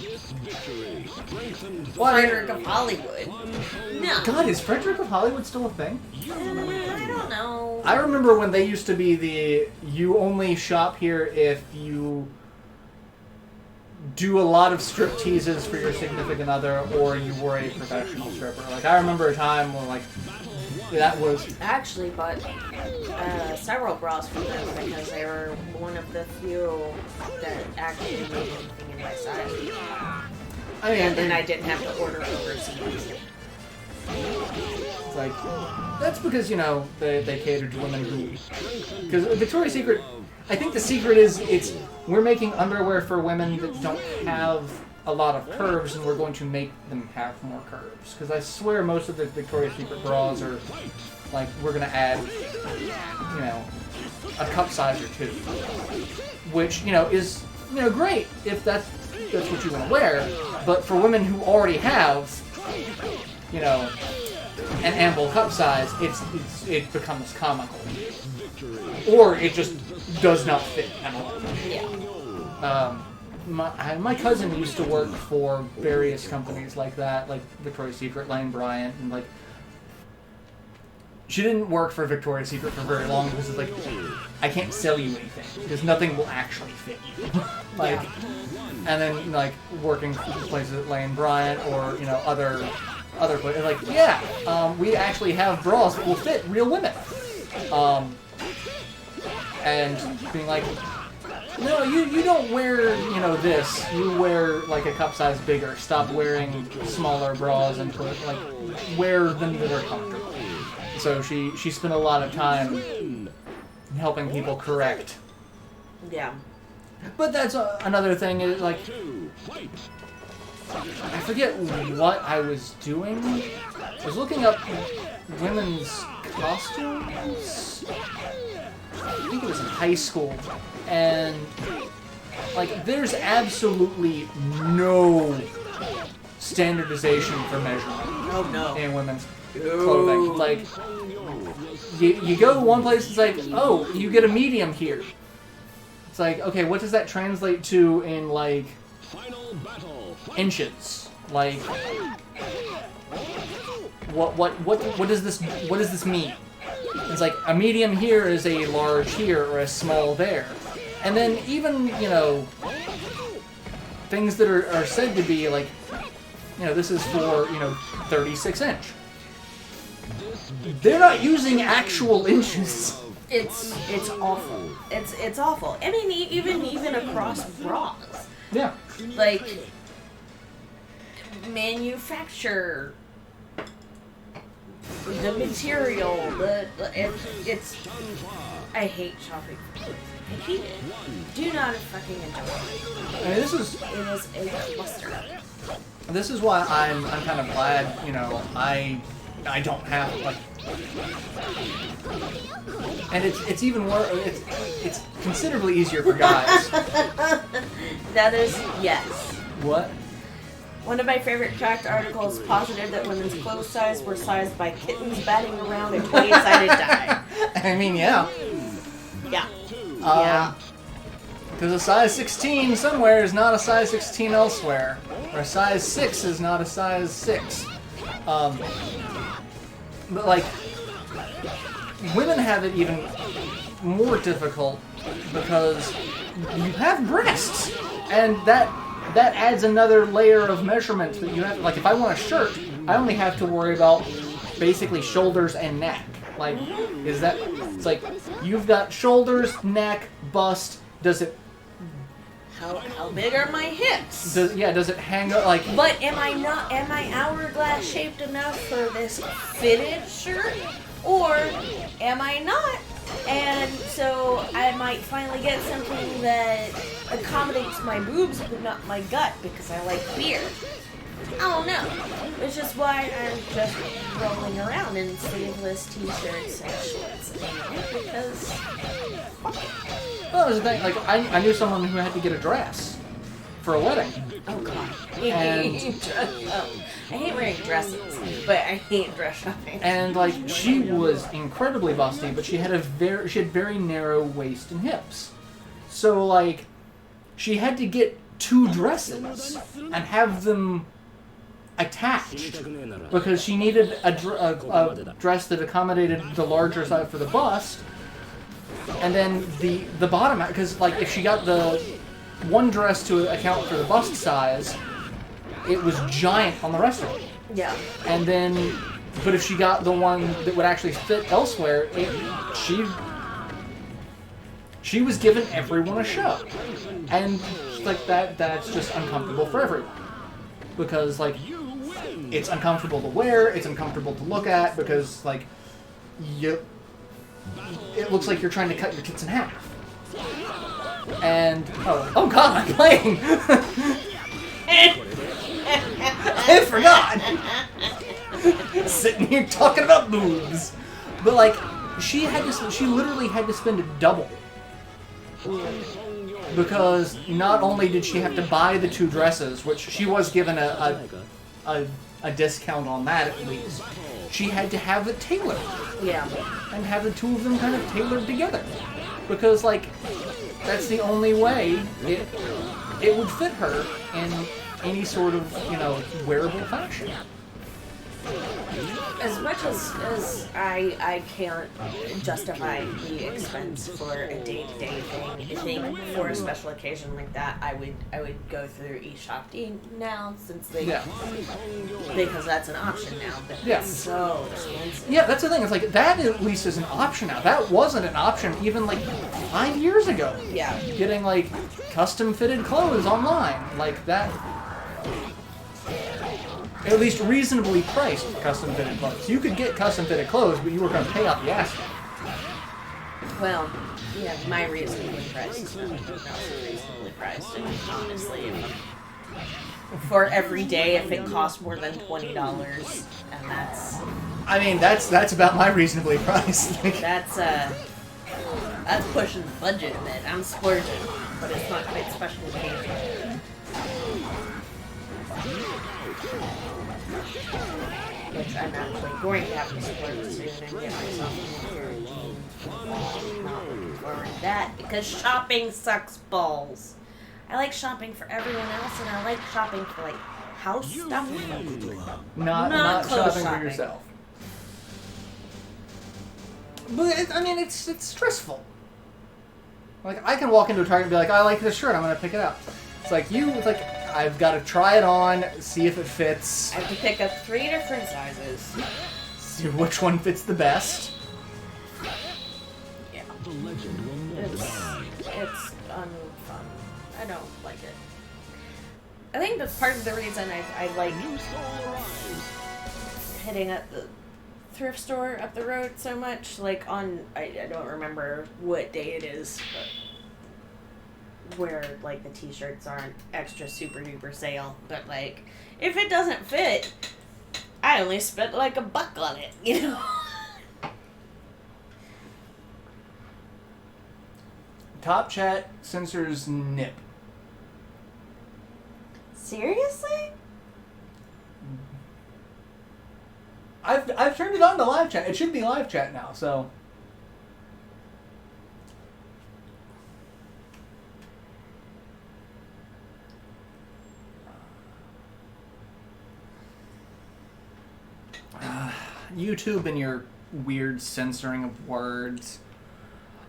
Frederick of Hollywood. No. God, is Frederick of Hollywood still a thing? I don't know. I remember when they used to be you only shop here if you do a lot of strip teases for your significant other or you were a professional stripper. Like, I remember a time when, like, that was... I actually bought several bras from them because they were one of the few that actually made anything in my size. I mean, And I didn't have to order overseas. It's like, that's because, you know, they cater to women who... Because Victoria's Secret, I think the secret is, we're making underwear for women that don't have a lot of curves, and we're going to make them have more curves. Because I swear most of the Victoria's Secret bras are, like, we're going to add, you know, a cup size or two. Which, you know, is, you know, great if that's what you want to wear. But for women who already have, you know, an ample cup size, it becomes comical. Or it just does not fit at all. Yeah. My cousin used to work for various companies like that, like Victoria's Secret, Lane Bryant, and like... She didn't work for Victoria's Secret for very long because it's like, I can't sell you anything, because nothing will actually fit you. Like, and then, like, working places at Lane Bryant or, you know, other places, like, yeah, we actually have bras that will fit real women. And being like, no, you don't wear, you know, this. You wear, like, a cup size bigger. Stop wearing smaller bras and put, like, wear them that are comfortable. So she spent a lot of time helping people correct. Yeah. But that's another thing, is like, I forget what I was doing. I was looking up women's costumes. I think it was in high school. And, like, there's absolutely no standardization for measurement in women's clothing. Like, you go to one place, it's like, oh, you get a medium here. It's like, okay, what does that translate to in, like, inches? Like, what does this mean? It's like, a medium here is a large here or a small there. And then even, you know, things that are said to be like, you know, this is for, you know, 36 inch. They're not using actual inches. It's awful. It's awful. I mean, even across bras. Yeah. Like, manufacture, the material, it's. I hate shopping for clothes. I hate it. Do not fucking enjoy it. I mean, it is a cluster. This is why I'm kind of glad, you know, I don't have, like, and it's even worse. It's considerably easier for guys. That is, yes. What? One of my favorite tracked articles posited that women's clothes size were sized by kittens batting around a 20-sided die. I mean, yeah. Yeah. Because a size 16 somewhere is not a size 16 elsewhere. Or a size 6 is not a size 6. But, like, women have it even more difficult because you have breasts. And that adds another layer of measurement that you have. Like, if I want a shirt, I only have to worry about basically shoulders and neck. Like, is that... It's like, you've got shoulders, neck, bust. Does it... How big are my hips? Does it hang up, like... But am I hourglass shaped enough for this fitted shirt? Or am I not? And so I might finally get something that accommodates my boobs but not my gut because I like beer. I don't know. Which is why I'm just rolling around in sleeveless t-shirts and shorts. Because... Well, there's the thing, like, I knew someone who had to get a dress for a wedding. Oh, God. And... I hate wearing dresses, but I hate dress shopping. And, like, she was incredibly busty, but she had very narrow waist and hips. So, like, she had to get 2 dresses and have them attached because she needed a dress that accommodated the larger side for the bust, and then the bottom, because, like, if she got the one dress to account for the bust size, it was giant on the rest of it. Yeah. And then But if she got the one that would actually fit elsewhere, she was giving everyone a show. And like that's just uncomfortable for everyone. Because like it's uncomfortable to wear, it's uncomfortable to look at, because like it looks like you're trying to cut your tits in half. And oh god, I'm playing. I forgot. Sitting here talking about boobs, but like she literally had to spend a double, because not only did she have to buy the 2 dresses, which she was given a discount on that at least, she had to have it tailored. Yeah. And have the 2 of them kind of tailored together, because like that's the only way it would fit her in any sort of, you know, wearable fashion. As much as I can't justify the expense for a day-to-day thing, I think for a special occasion like that, I would go through eShop now, since because that's an option now, but it's so expensive. Yeah, that's the thing. It's like that at least is an option now. That wasn't an option even like 5 years ago. Yeah. Getting like custom fitted clothes online like that. At least reasonably priced custom fitted clothes. You could get custom fitted clothes, but you were going to pay out the ass. Well, yeah, my reasonably priced is not reasonably priced, and honestly, for every day, if it costs more than $20, and that's... I mean, that's about my reasonably priced. that's pushing the budget a bit. I'm splurging, but it's not quite special occasion. Which I'm actually going to have to splurge soon and get myself a pair of jeans. Not looking forward to that, because shopping sucks balls. I like shopping for everyone else, and I like shopping for like house stuff. Not clothes shopping for yourself. But I mean, it's stressful. Like I can walk into a Target and be like, I like this shirt, I'm gonna pick it up. It's like I've got to try it on, see if it fits. I have to pick up 3 different sizes. See which one fits the best. Yeah. It's unfun. I don't like it. I think that's part of the reason I like hitting up the thrift store up the road so much. Like I don't remember what day it is, but where like the t-shirts aren't extra super duper sale, but like if it doesn't fit, I only spent like $1 on it, you know. Top chat censors nip. Seriously? I've turned it on to live chat. It should be live chat now, so. YouTube and your weird censoring of words.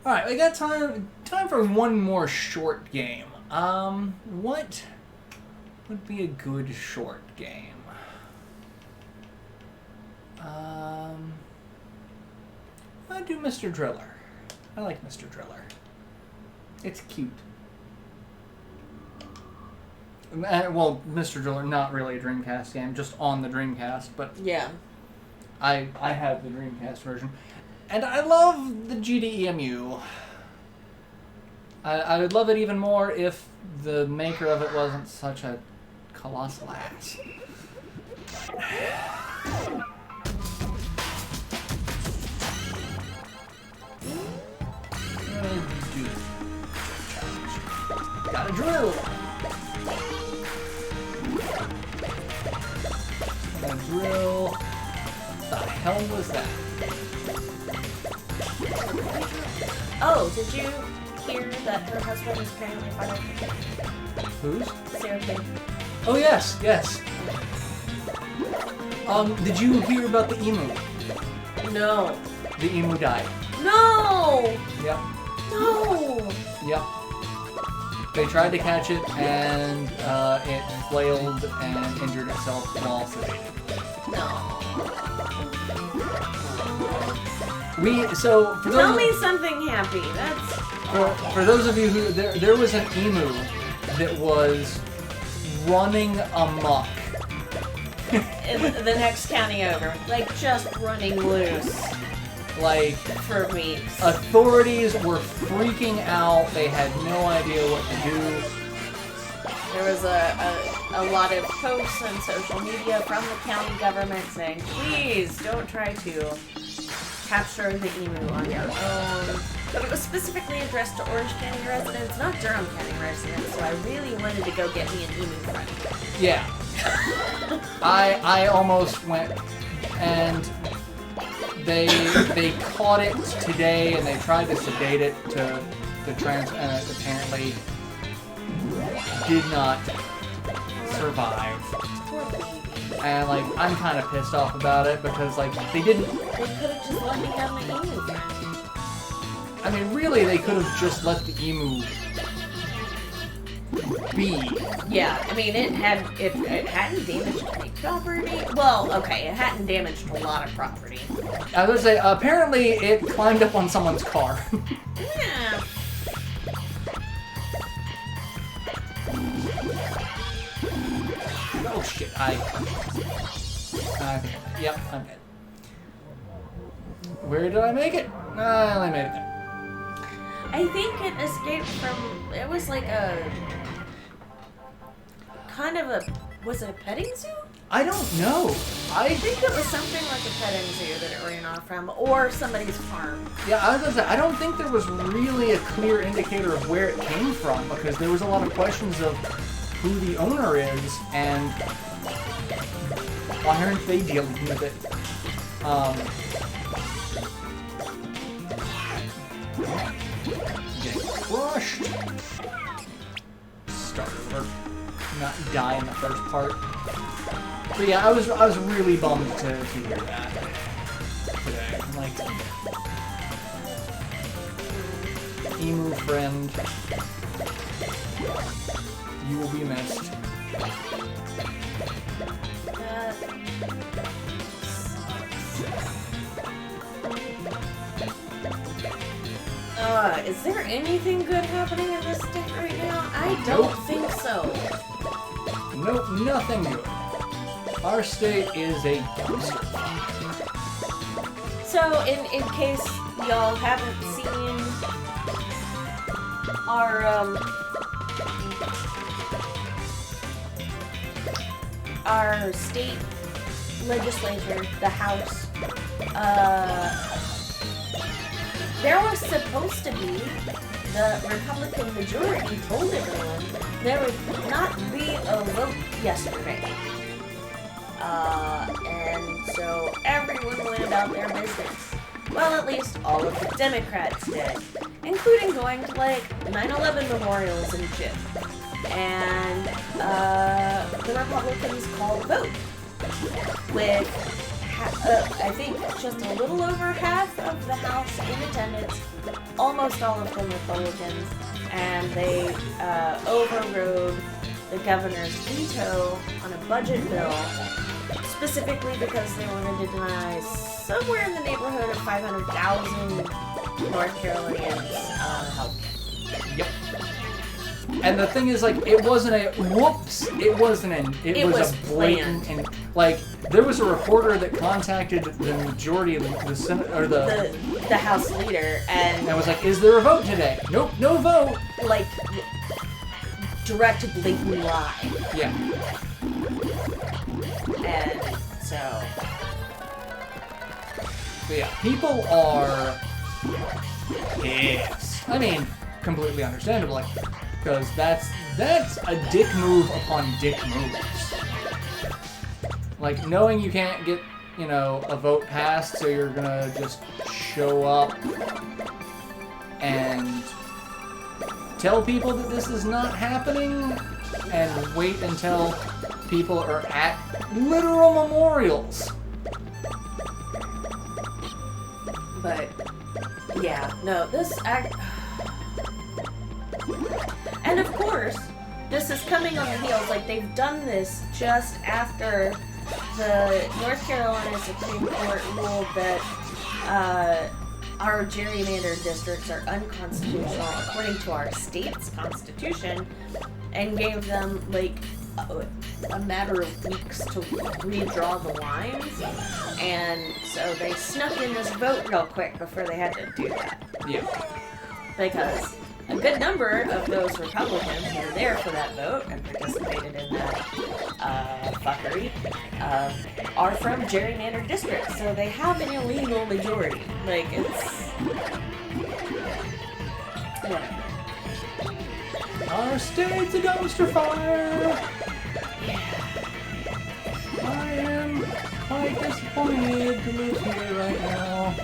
Alright, we got time for one more short game. What would be a good short game? I'd do Mr. Driller. I like Mr. Driller. It's cute. Well, Mr. Driller, not really a Dreamcast game, just on the Dreamcast, but Yeah. I have the Dreamcast version. And I love the GDEMU. I would love it even more if the maker of it wasn't such a colossal ass. Got a drill! Got a drill. What the hell was that? Oh, did you hear that her husband is apparently fired? Whose? Sarah King. Oh yes, yes. Did you hear about the emu? No. The emu died. No! Yep. No! Yep. They tried to catch it, and it flailed and injured itself while sedated. No. So for Tell those, me something happy. That's for those of you who there was an emu that was running amok. in the next county over. Like, just running loose Like, for weeks. authorities were freaking out. They had no idea what to do. There was a lot of posts on social media from the county government saying, please don't try to capture the emu on your own. But it was specifically addressed to Orange County residents, not Durham County residents, so I really wanted to go get me an emu friend. Yeah. I almost went, and they caught it today, and they tried to sedate it to apparently did not survive. Poor baby. And like, I'm kind of pissed off about it because like they didn't. They could have just let me have my emu friend. I mean, really, they could have just let the emu be. Yeah, I mean, it hadn't damaged any property. Well, okay, it hadn't damaged a lot of property. I was gonna say, apparently it climbed up on someone's car. Yeah. Oh shit! Yep, I'm dead. Where did I make it? I only made it there. I think it escaped from. It was like a kind of a. Was it a petting zoo? I don't know. I think it was something like a petting zoo that it ran off from, or somebody's farm. Yeah, I was gonna say, I don't think there was really a clear indicator of where it came from because there was a lot of questions of who the owner is and why aren't they dealing with it. Getting crushed. Start over. Not die in the first part. But yeah, I was really bummed to hear that today. I'm like, emu friend, you will be missed. Is there anything good happening in this state right now? I don't think so. Nope, nothing good. Our state is a dumpster. So, in case y'all haven't seen our state legislature, the House, there was supposed to be, the Republican majority told everyone there would not be a vote yesterday. And so everyone went about their business. Well, at least all of the Democrats did, including going to like 9/11 memorials and shit. And the Republicans called a vote with, I think, just a little over half of the House in attendance, almost all of them Republicans, and they overrode the governor's veto on a budget bill, specifically because they wanted to deny somewhere in the neighborhood of 500,000 North Carolinians health care. Yep. And the thing is, like, it wasn't a whoops. It wasn't an. It was a blatant. And like, there was a reporter that contacted the majority of the Senate or the House leader and was like, "Is there a vote today?" Nope, no vote. Like, direct blatant lie. Yeah. And so. But yeah, people are pissed. I mean, completely understandable, like, because that's a dick move upon dick moves. Like, knowing you can't get, you know, a vote passed, so you're gonna just show up and tell people that this is not happening and wait until people are at literal memorials. But, yeah, no, this act. And And of course, this is coming on the heels, like they've done this just after the North Carolina Supreme Court ruled that our gerrymandered districts are unconstitutional according to our state's constitution, and gave them like a matter of weeks to redraw the lines, and so they snuck in this vote real quick before they had to do that. Yeah. Because a good number of those Republicans who were there for that vote and participated in that fuckery are from gerrymandered districts, so they have an illegal majority. Like, it's... whatever. Our state's a dumpster fire! I am quite disappointed to live here right now.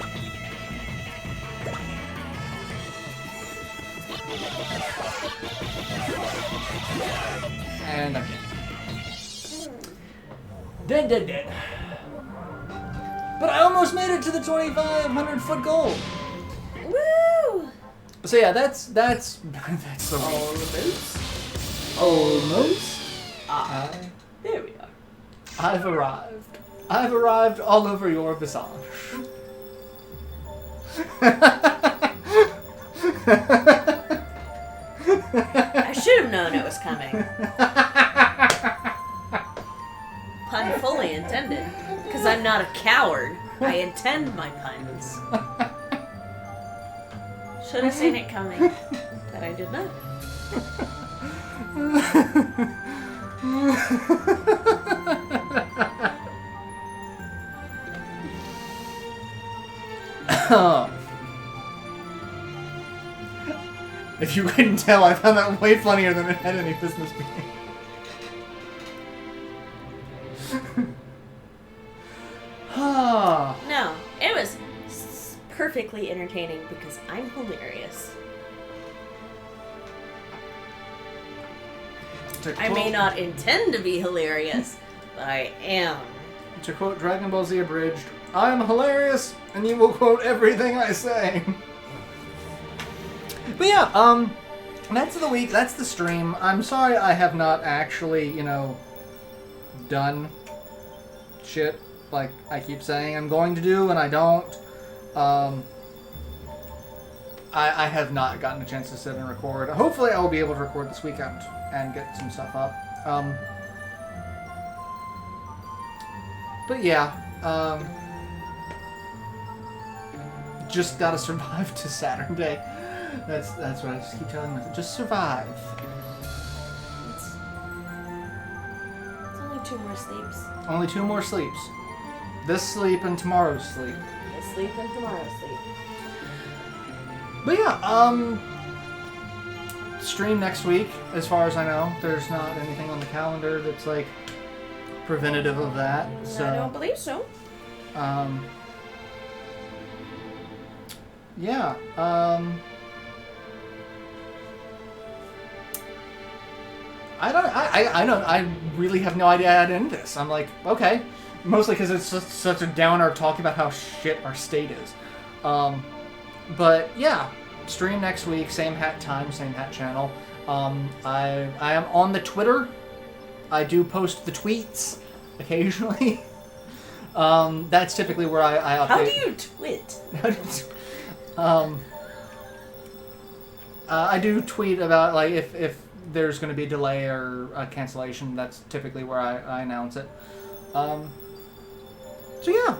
And I'm dead. Dead. But I almost made it to the 2,500 foot goal. Woo! So yeah, that's the almost. There we are. I've arrived. I've arrived all over your visage. I should have known it was coming. Pun fully intended. Because I'm not a coward. I intend my puns. Should have seen it coming. But I did not. If you couldn't tell, I found that way funnier than it had any business being. No, it was perfectly entertaining because I'm hilarious. I may not intend to be hilarious, but I am. To quote Dragon Ball Z Abridged, I am hilarious, and you will quote everything I say. But yeah, that's the week, that's the stream. I'm sorry I have not actually, done shit like I keep saying I'm going to do, and I don't. I have not gotten a chance to sit and record. Hopefully I will be able to record this weekend and get some stuff up. But yeah, just gotta survive to Saturday. That's what I just keep telling myself. Just survive. It's only 2 more sleeps. Only 2 more sleeps. This sleep and tomorrow's sleep. This sleep and tomorrow's sleep. But yeah, stream next week, as far as I know. There's not anything on the calendar that's like preventative of that. So I don't believe so. Yeah. I really have no idea how to end this. I'm like, okay. Mostly because it's just such a downer talking about how shit our state is. But yeah, stream next week, same hat time, same hat channel. I am on the Twitter. I do post the tweets occasionally. That's typically where I update. How do you twit? I do tweet about like if there's going to be a delay or a cancellation. That's typically where I announce it. So yeah.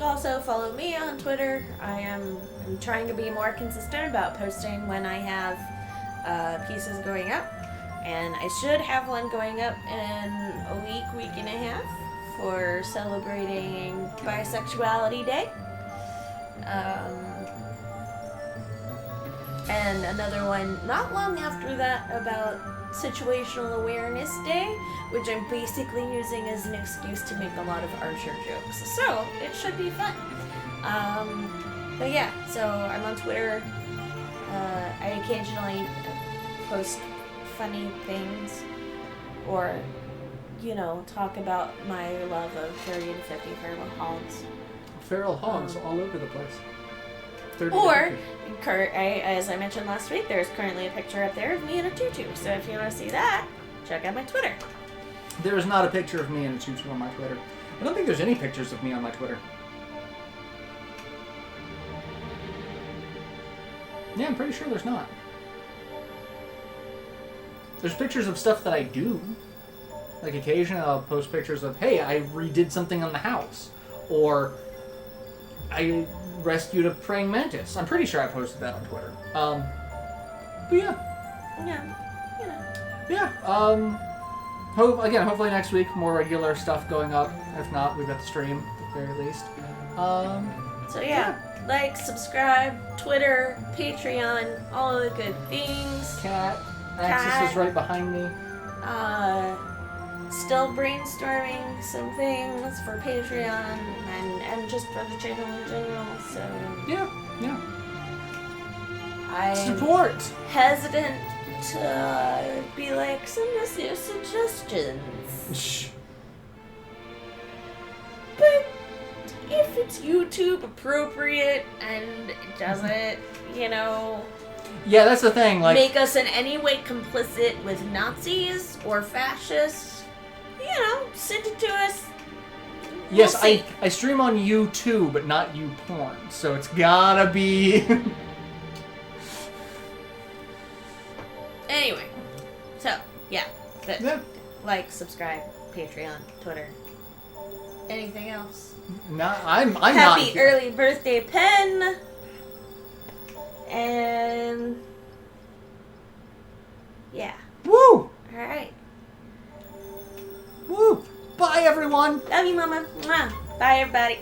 Also follow me on Twitter. I'm trying to be more consistent about posting when I have pieces going up, and I should have one going up in a week and a half for celebrating Bisexuality Day. And another one not long after that about Situational Awareness Day, which I'm basically using as an excuse to make a lot of Archer jokes. So, it should be fun. But yeah, so I'm on Twitter. I occasionally post funny things or, talk about my love of 30 and 50 feral hogs. Feral hogs all over the place. 30 Or, pictures. as I mentioned last week, there's currently a picture up there of me in a tutu. So if you want to see that, check out my Twitter. There is not a picture of me in a tutu on my Twitter. I don't think there's any pictures of me on my Twitter. Yeah, I'm pretty sure there's not. There's pictures of stuff that I do. Like, occasionally I'll post pictures of, hey, I redid something on the house. Or, I rescued a praying mantis. I'm pretty sure I posted that on Twitter. But yeah. Yeah, you know. Yeah, hopefully next week, more regular stuff going up. If not, we've got the stream, at the very least. So yeah, like, subscribe, Twitter, Patreon, all of the good things. Cat. Axis is right behind me. Still brainstorming some things for Patreon and just for the channel in general, so Yeah. I'm Support! hesitant to be like, send us your suggestions. Shh. But if it's YouTube appropriate and it doesn't, Yeah, that's the thing, like... make us in any way complicit with Nazis or fascists, send it to us. Yes, We'll see. I stream on U2, but not YouPorn, so it's gotta be... Anyway, so, yeah. But, Yeah. like, subscribe, Patreon, Twitter. Anything else? I'm not... Happy early birthday, Pen! And... yeah. Woo! Alright. Woo! Bye, everyone! Love you, Mama. Mwah. Bye, everybody.